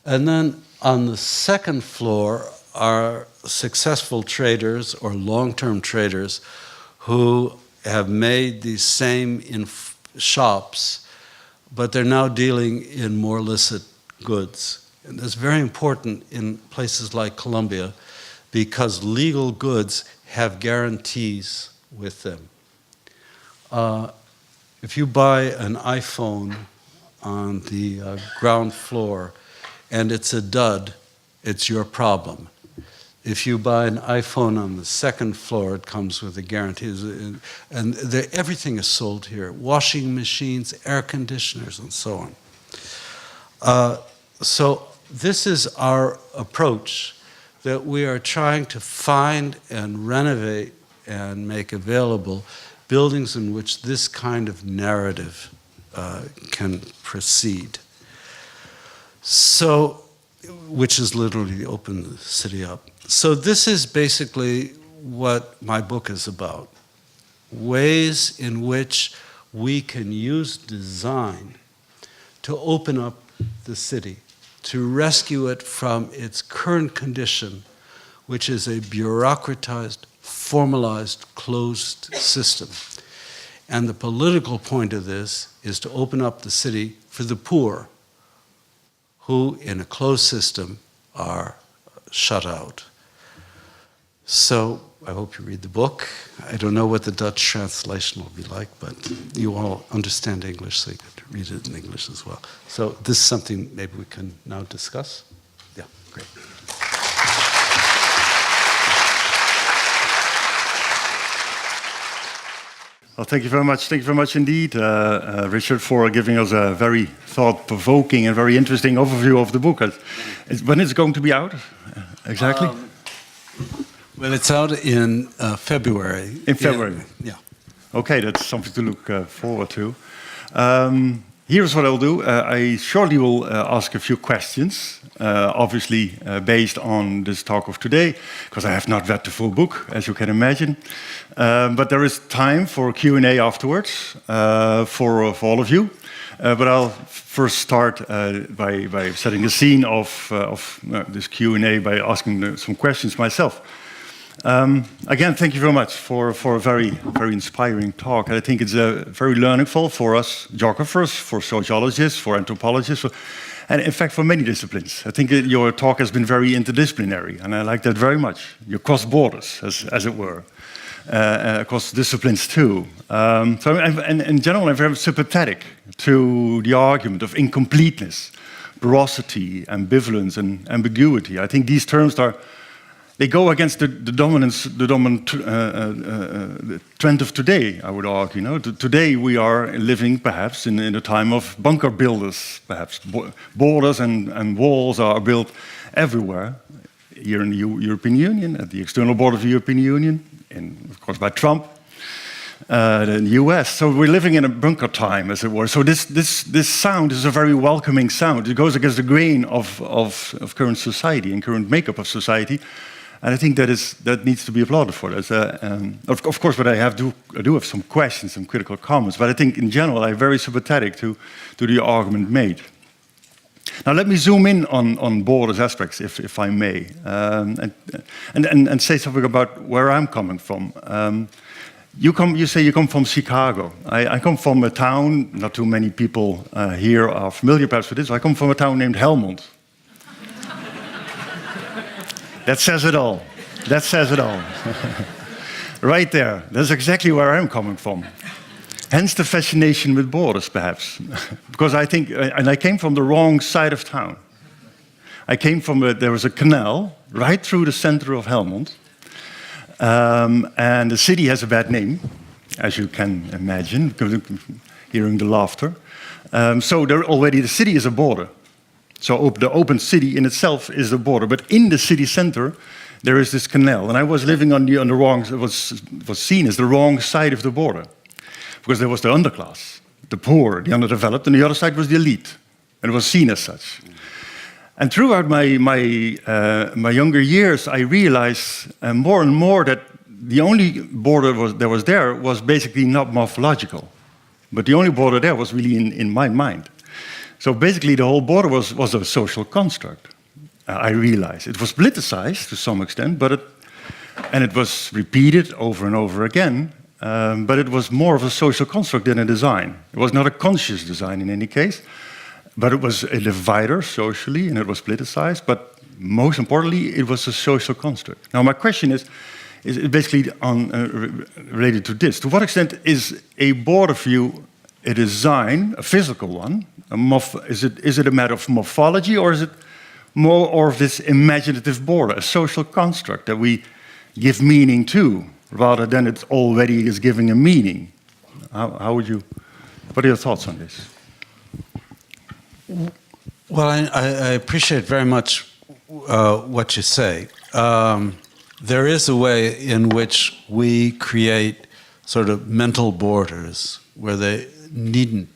B: And then on the second floor are successful traders or long-term traders who have made these same shops, but they're now dealing in more licit goods. And that's very important in places like Colombia because legal goods have guarantees with them. If you buy an iPhone on the ground floor and it's a dud, it's your problem. If you buy an iPhone on the second floor, it comes with a guarantee. And everything is sold here. Washing machines, air conditioners, and so on. So this is our approach, that we are trying to find and renovate and make available buildings in which this kind of narrative can proceed. So, which is literally open the city up. So this is basically what my book is about. Ways in which we can use design to open up the city, to rescue it from its current condition, which is a bureaucratized, formalized, closed system. And the political point of this is to open up the city for the poor, who in a closed system are shut out. So I hope you read the book. I don't know what the Dutch translation will be like, but you all understand English, so you could read it in English as well. So this is something maybe we can now discuss. Yeah, great.
C: Well, thank you very much. Thank you very much indeed, Richard, for giving us a very thought-provoking and very interesting overview of the book. When is it going to be out, exactly?
B: Well, it's out in February.
C: In February?
B: Yeah.
C: Okay, that's something to look forward to. Here's what I'll do. I shortly will ask a few questions, obviously based on this talk of today, because I have not read the full book, as you can imagine. But there is time for Q&A afterwards for all of you. But I'll first start by setting the scene of this Q&A by asking some questions myself. Again, thank you very much for a very inspiring talk. And I think it's very learningful for us geographers, for sociologists, for anthropologists, and in fact for many disciplines. I think your talk has been very interdisciplinary, and I like that very much. You cross borders, as it were, across disciplines too. So in general, I'm very sympathetic to the argument of incompleteness, porosity, ambivalence, and ambiguity. I think these terms they go against the dominant trend of today, I would argue. You know? Today we are living perhaps in a time of bunker builders, perhaps. Borders and walls are built everywhere. Here in the European Union, at the external border of the European Union, and of course by Trump, in the US. So we're living in a bunker time, as it were. So this sound is a very welcoming sound. It goes against the grain of current society and current makeup of society. And I think that needs to be applauded for. Of course, but I do have some questions, some critical comments. But I think in general, I'm very sympathetic to the argument made. Now let me zoom in on borders aspects, if I may, and say something about where I'm coming from. You say you come from Chicago. I come from a town. Not too many people here are familiar, perhaps, with this. I come from a town named Helmond. That says it all. That says it all. Right there. That's exactly where I'm coming from. Hence the fascination with borders, perhaps. Because I think, and I came from the wrong side of town. I came from, there was a canal right through the center of Helmond. And the city has a bad name, as you can imagine, hearing the laughter. So the city is a border. So the open city in itself is the border, but in the city center there is this canal, and I was living on the wrong. It was seen as the wrong side of the border, because there was the underclass, the poor, the underdeveloped, and the other side was the elite, and it was seen as such. And throughout my younger years, I realized more and more that the only border that was there was basically not morphological, but the only border there was really in my mind. So basically, the whole border was a social construct. I realized it was politicized to some extent, and it was repeated over and over again. But it was more of a social construct than a design. It was not a conscious design in any case, but it was a divider socially, and it was politicized. But most importantly, it was a social construct. Now, my question is basically related to this: to what extent is a border view a design, a physical one, Is it a matter of morphology, or is it more of this imaginative border, a social construct that we give meaning to, rather than it already is giving a meaning? How would you? What are your thoughts on this?
B: Well, I appreciate very much what you say. There is a way in which we create sort of mental borders where they needn't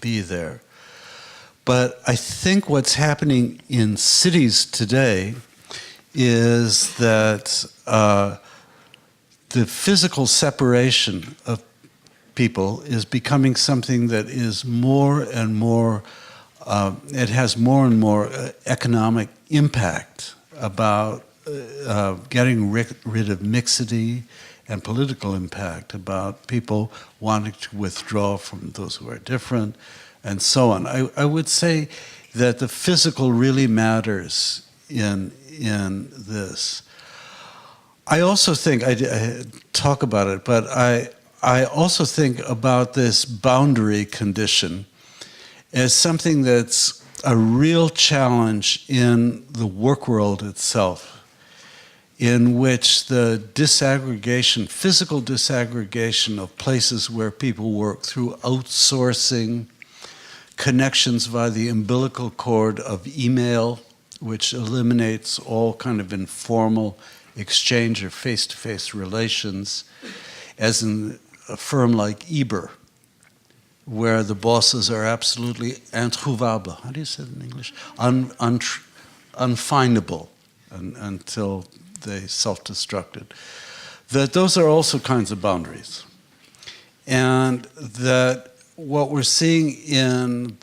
B: be there. But I think what's happening in cities today is that the physical separation of people is becoming something that is more and more, it has more and more economic impact about getting rid of mixity and political impact, about people wanting to withdraw from those who are different, and so on. I would say that the physical really matters in this. I also think, I talk about it, but I also think about this boundary condition as something that's a real challenge in the work world itself, in which the disaggregation, physical disaggregation of places where people work through outsourcing, connections via the umbilical cord of email, which eliminates all kind of informal exchange or face-to-face relations, as in a firm like Eber, where the bosses are absolutely introuvable. How do you say it in English? Unfindable until they self-destructed. That those are also kinds of boundaries. And that what we're seeing in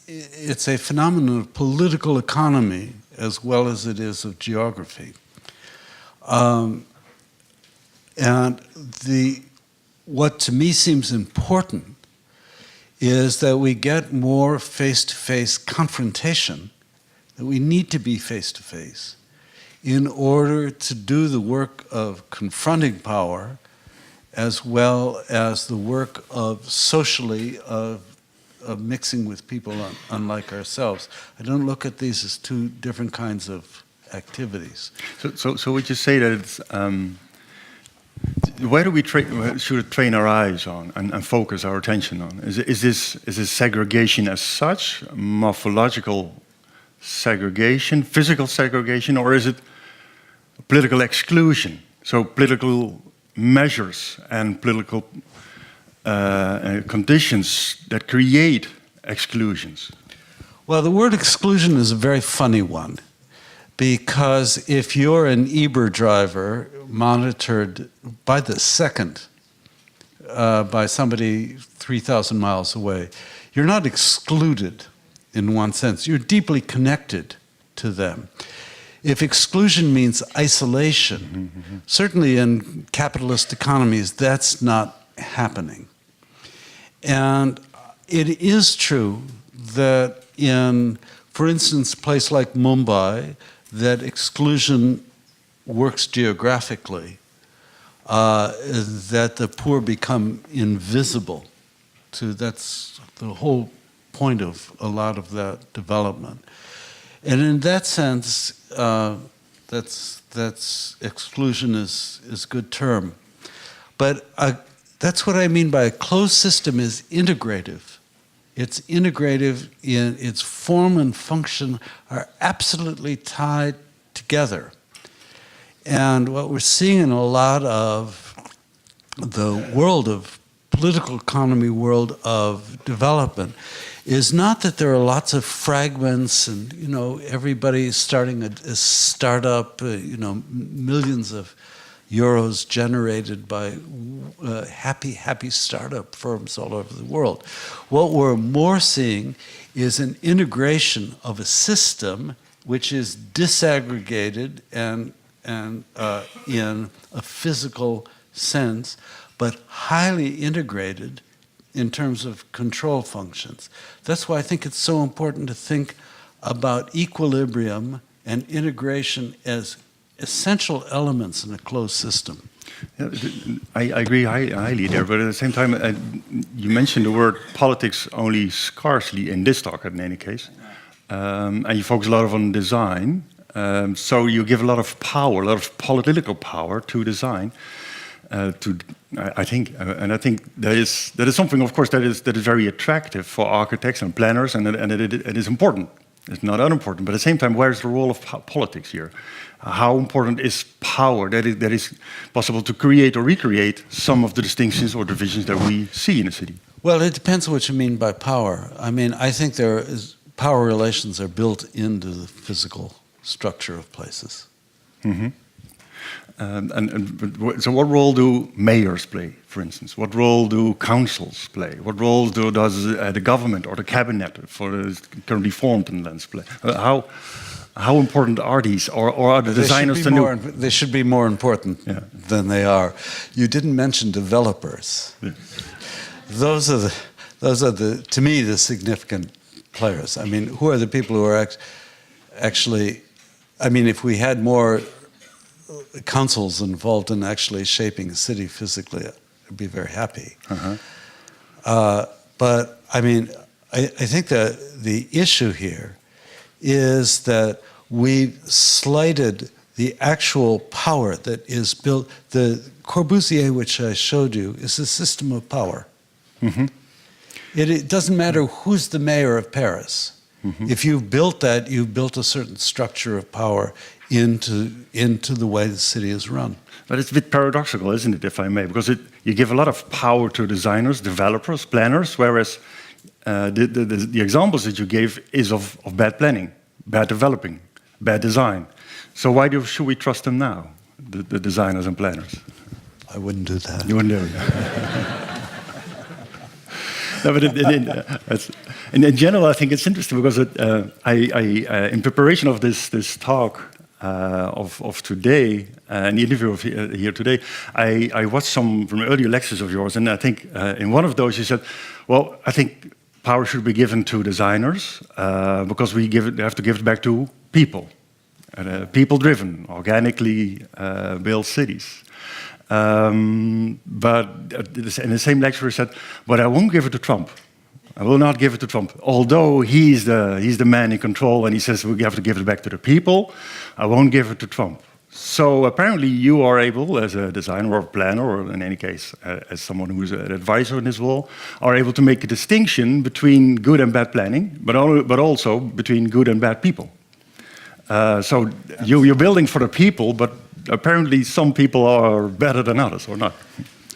B: it's a phenomenon of political economy as well as it is of geography. And what to me seems important is that we get more face-to-face confrontation, that we need to be face-to-face in order to do the work of confronting power as well as the work of socially of mixing with people unlike ourselves. I don't look at these as two different kinds of activities.
C: So would you say that it's, where do we should train our eyes on and focus our attention on? Is this segregation as such, morphological segregation, physical segregation, or is it political exclusion? So political measures and political conditions that create exclusions.
B: Well, the word exclusion is a very funny one, because if you're an Uber driver monitored by the second by somebody 3,000 miles away, you're not excluded in one sense. You're deeply connected to them. If exclusion means isolation, certainly in capitalist economies, that's not happening. And it is true that in, for instance, a place like Mumbai, that exclusion works geographically, that the poor become invisible. That's the whole point of a lot of that development. And in that sense, that's exclusion is a good term. But that's what I mean by a closed system is integrative. It's integrative in its form and function are absolutely tied together. And what we're seeing in a lot of the world of political economy, world of development, is not that there are lots of fragments and, you know, everybody starting a startup, you know, millions of euros generated by happy startup firms all over the world. What we're more seeing is an integration of a system which is disaggregated and in a physical sense, but highly integrated in terms of control functions. That's why I think it's so important to think about equilibrium and integration as essential elements in a closed system.
C: Yeah, I agree highly there, but at the same time, you mentioned the word politics only scarcely in this talk, in any case, and you focus a lot on design. So you give a lot of power, a lot of political power to design. I think that is something, of course, that is very attractive for architects and planners, and it is important. It's not unimportant, but at the same time, where's the role of politics here? How important is power that is possible to create or recreate some of the distinctions or divisions that we see in a city?
B: Well, it depends what you mean by power. I mean, I think power relations are built into the physical structure of places.
C: Mm-hmm. So what role do mayors play, for instance? What role do councils play? What role does the government or the cabinet for the currently formed in the lands play? How important are these, or are the designers
B: they should be more important than they are. You didn't mention developers. Yeah. Those are the to me the significant players. I mean, who are the people who are actually? I mean, if we had more councils involved in actually shaping a city physically, I'd be very happy. But I mean, I think that the issue here is that we've slighted the actual power that is built. The Corbusier, which I showed you, is a system of power. Mm-hmm. It doesn't matter who's the mayor of Paris. Mm-hmm. If you've built that, you've built a certain structure of power into the way the city is run.
C: But it's a bit paradoxical, isn't it, if I may? Because you give a lot of power to designers, developers, planners, whereas the examples that you gave is of bad planning, bad developing, bad design. So why should we trust them now, the designers and planners?
B: I wouldn't do that.
C: You wouldn't do it. No, but in general, I think it's interesting because in preparation of this talk of today and the interview of here today, I watched some from earlier lectures of yours, and I think in one of those you said, "Well, I think power should be given to designers because we have to give it back to people, people-driven, organically built cities." But in the same lecture he said, "But I won't give it to Trump. I will not give it to Trump. Although he's the man in control and he says we have to give it back to the people, I won't give it to Trump." So apparently you are able, as a designer or a planner, or in any case as someone who is an advisor in this role, are able to make a distinction between good and bad planning, but also between good and bad people. So you're building for the people, but apparently some people are better than others, or not?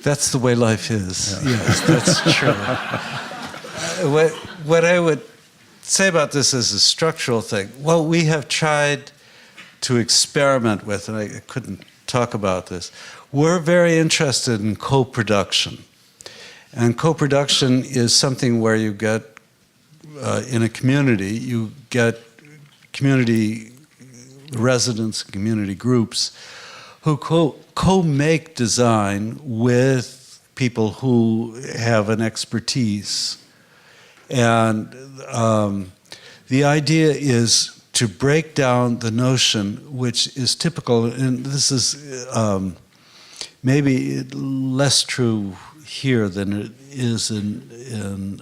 B: That's the way life is. Yeah. Yes, that's true. What I would say about this is a structural thing. Well, we have tried to experiment with, and I couldn't talk about this. We're very interested in co-production. And co-production is something where you get, in a community, you get community residents, community groups, who co-make design with people who have an expertise. And the idea is to break down the notion, which is typical, and this is maybe less true here than it is in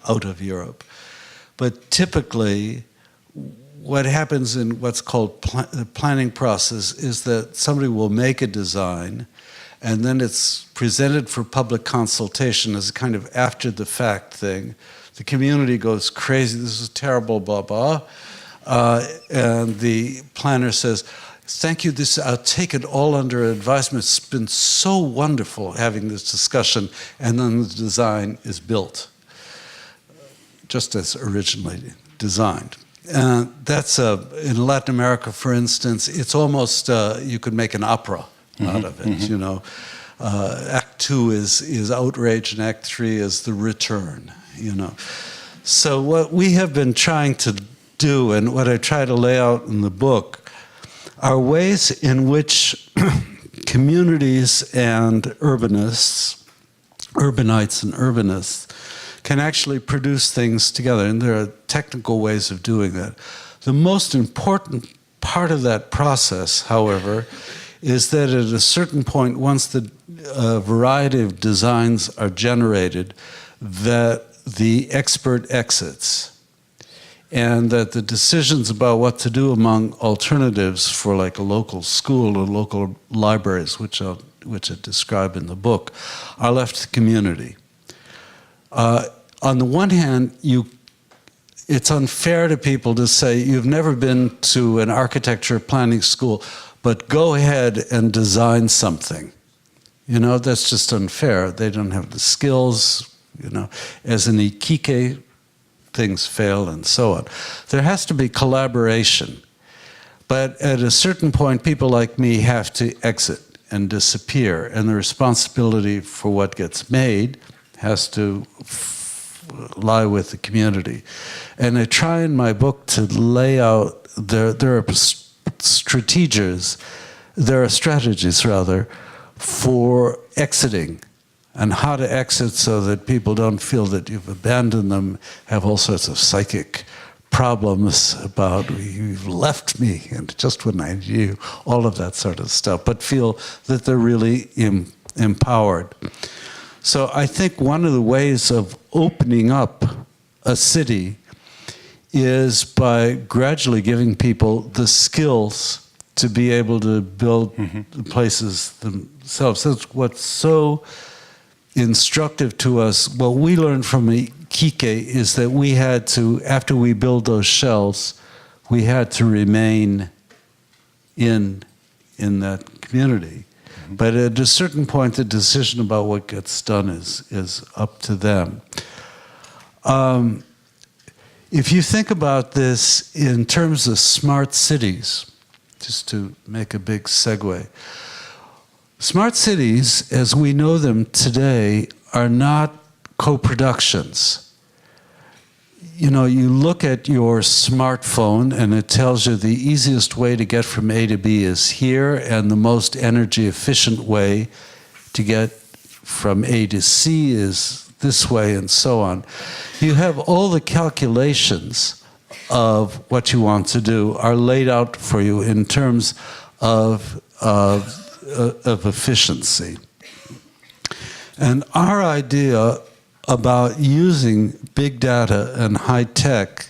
B: out of Europe. But typically, what happens in what's called the planning process is that somebody will make a design, and then it's presented for public consultation as a kind of after-the-fact thing. The community goes crazy, this is terrible, blah, blah. And the planner says, "Thank you, I'll take it all under advisement. It's been so wonderful having this discussion," and then the design is built, just as originally designed. And that's in Latin America, for instance, it's almost you could make an opera out of it. You know, Act 2 is outrage, and Act 3 is the return. You know, so what we have been trying to do, and what I try to lay out in the book, are ways in which communities and urbanites and urbanists can actually produce things together, and there are technical ways of doing that. The most important part of that process, however, is that at a certain point, once the variety of designs are generated, that the expert exits. And that the decisions about what to do among alternatives for like a local school or local libraries, which I describe in the book, are left to the community. On the one hand, it's unfair to people to say, you've never been to an architecture planning school, but go ahead and design something. You know, that's just unfair. They don't have the skills, you know. As in Iquique, things fail and so on. There has to be collaboration. But at a certain point, people like me have to exit and disappear, and the responsibility for what gets made has to lie with the community. And I try in my book to lay out, there are strategies for exiting, and how to exit so that people don't feel that you've abandoned them, have all sorts of psychic problems about, you've left me, and just when I knew you, all of that sort of stuff, but feel that they're really empowered. So I think one of the ways of opening up a city is by gradually giving people the skills to be able to build the places themselves. That's what's so instructive to us. What we learned from Iquique is that we had to, after we build those shells, we had to remain in that community. But at a certain point, the decision about what gets done is up to them. If you think about this in terms of smart cities, just to make a big segue, smart cities, as we know them today, are not co-productions. You know, you look at your smartphone and it tells you the easiest way to get from A to B is here, and the most energy efficient way to get from A to C is this way, and so on. You have all the calculations of what you want to do are laid out for you in terms of efficiency. And our idea about using big data and high tech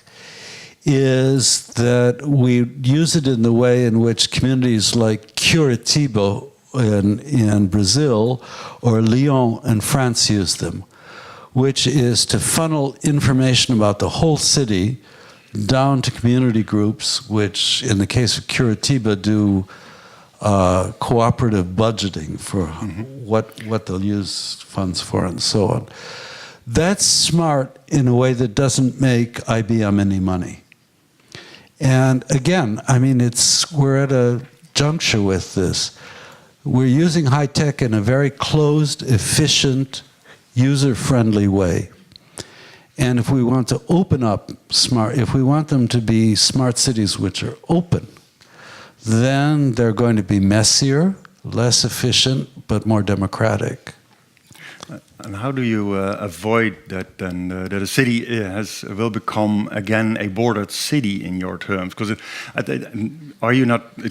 B: is that we use it in the way in which communities like Curitiba in Brazil or Lyon in France use them, which is to funnel information about the whole city down to community groups, which in the case of Curitiba do cooperative budgeting for what they'll use funds for and so on. That's smart in a way that doesn't make IBM any money. And again, I mean, we're at a juncture with this. We're using high tech in a very closed, efficient, user-friendly way. And if we want to open up if we want them to be smart cities which are open, then they're going to be messier, less efficient, but more democratic.
C: And how do you avoid that then that a city will become again a bordered city in your terms? Because it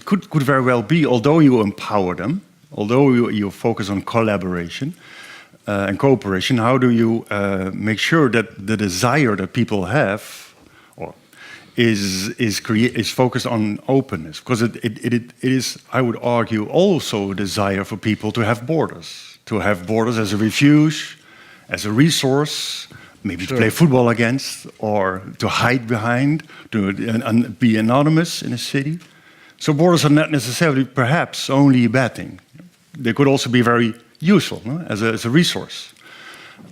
C: could very well be, although you empower them, although you focus on collaboration and cooperation, how do you make sure that the desire that people have is focused on openness? Because it is, I would argue, also a desire for people to have borders. To have borders as a refuge, as a resource, maybe to play football against, or to hide behind, to be anonymous in a city. So borders are not necessarily, perhaps, only a bad thing. They could also be very useful, no? as a resource.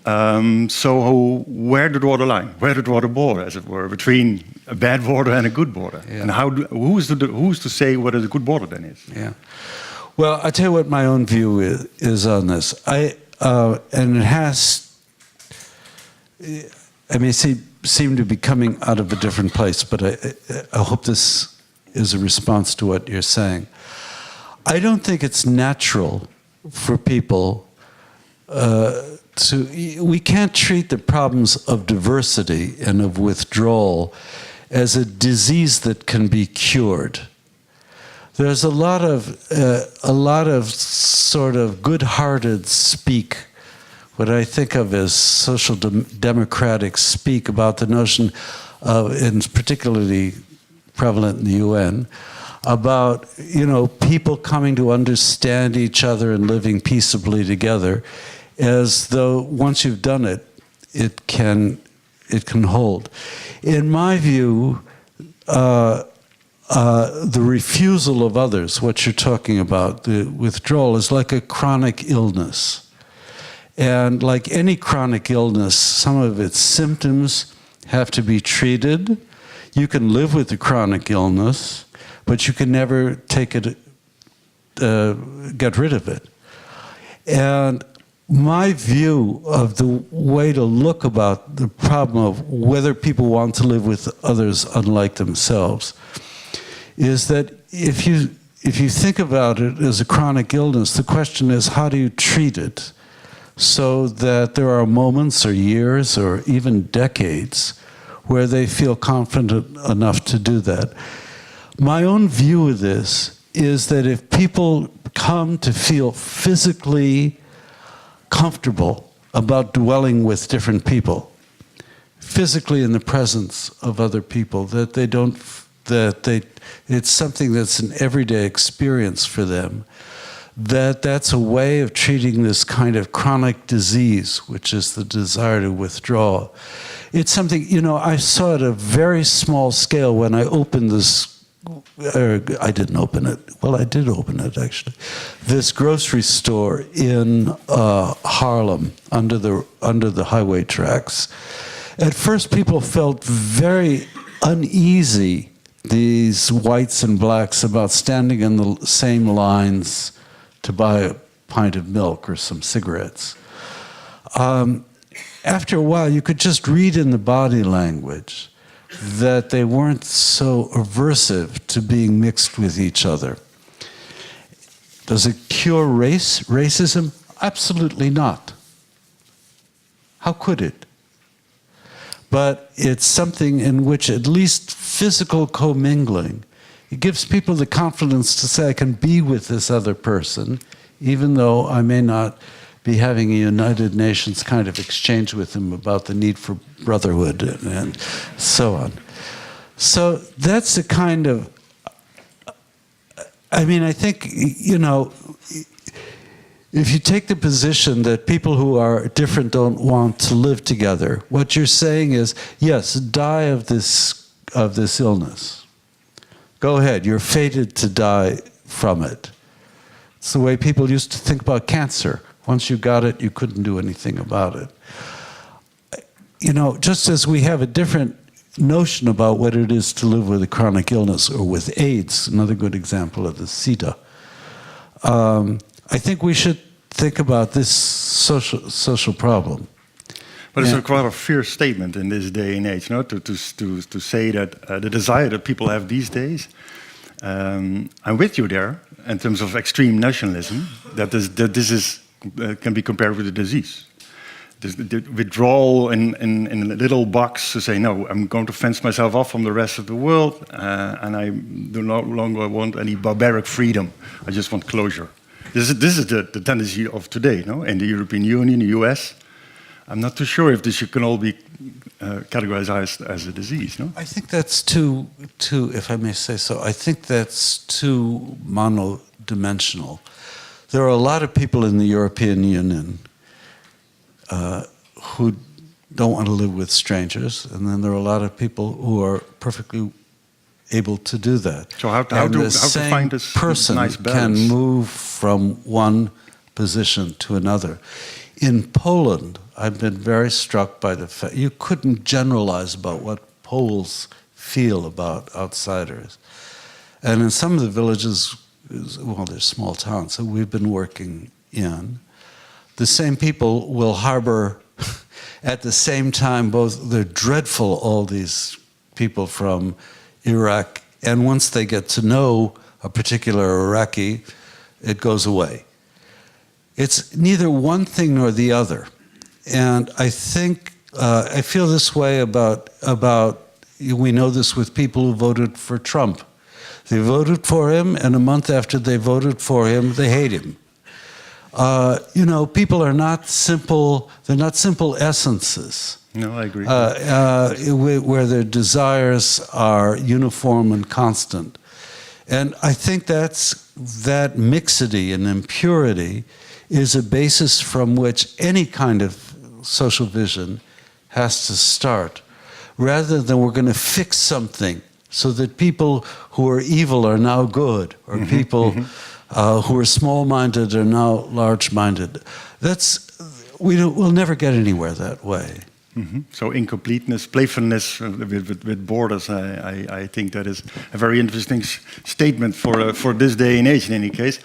C: So where to draw the line? Where to draw the border, as it were, between a bad border and a good border? Yeah. And who's to say what a good border then is?
B: Yeah. Well, I'll tell you what my own view is on this. And it has, I may seem to be coming out of a different place, but I hope this is a response to what you're saying. I don't think it's natural for people we can't treat the problems of diversity and of withdrawal as a disease that can be cured. there's a lot of sort of good-hearted speak, what I think of as social democratic speak about the notion of, and particularly prevalent in the UN, about, you know, people coming to understand each other and living peaceably together, as though once you've done it, it can hold. In my view, the refusal of others, what you're talking about, the withdrawal, is like a chronic illness. And like any chronic illness, some of its symptoms have to be treated. You can live with the chronic illness, but you can never take it, get rid of it. And my view of the way to look about the problem of whether people want to live with others unlike themselves is that if you think about it as a chronic illness, the question is, how do you treat it so that there are moments or years or even decades where they feel confident enough to do that? My own view of this is that if people come to feel physically comfortable about dwelling with different people, physically in the presence of other people, it's something that's an everyday experience for them, that's a way of treating this kind of chronic disease, which is the desire to withdraw. It's something, you know, I saw at a very small scale when I opened this. I didn't open it. Well, I did open it, actually. This grocery store in Harlem, under the highway tracks. At first, people felt very uneasy, these whites and blacks, about standing in the same lines to buy a pint of milk or some cigarettes. After a while, you could just read in the body language that they weren't so aversive to being mixed with each other. Does it cure racism? Absolutely not. How could it? But it's something in which at least physical commingling, it gives people the confidence to say, I can be with this other person, even though I may not be having a United Nations kind of exchange with them about the need for brotherhood and so on. So that's the kind of, I mean, I think, you know, if you take the position that people who are different don't want to live together, what you're saying is, yes, die of this illness. Go ahead, you're fated to die from it. It's the way people used to think about cancer. Once you got it, you couldn't do anything about it. You know, just as we have a different notion about what it is to live with a chronic illness or with AIDS, another good example of the SIDA, I think we should think about this social problem.
C: But it's a quite a fierce statement in this day and age, no? To say that the desire that people have these days. I'm with you there in terms of extreme nationalism. That this can be compared with a disease. The withdrawal in a little box to say, no, I'm going to fence myself off from the rest of the world, and I do no longer want any barbaric freedom. I just want closure. This is the tendency of today, no? In the European Union, the US. I'm not too sure if this can all be categorized as a disease, no?
B: I think that's too, if I may say so, I think that's too monodimensional. There are a lot of people in the European Union who don't want to live with strangers, and then there are a lot of people who are perfectly able to do that.
C: So how to find this
B: person
C: nice balance?
B: Can move from one position to another. In Poland, I've been very struck by the fact you couldn't generalize about what Poles feel about outsiders. And in some of the villages, well, they're small towns, so we've been working in, the same people will harbor at the same time both, they're dreadful, all these people from Iraq, and once they get to know a particular Iraqi, it goes away. It's neither one thing nor the other. And I think, I feel this way about, we know this with people who voted for Trump. They voted for him, and a month after they voted for him, they hate him. You know, people are not simple, they're not simple essences.
C: No, I agree.
B: Where their desires are uniform and constant. And I think that mixity and impurity is a basis from which any kind of social vision has to start, rather than we're going to fix something so that people who are evil are now good, or people who are small-minded are now large-minded. We'll never get anywhere that way.
C: So incompleteness, playfulness with borders, I think that is a very interesting statement for this day and age in any case.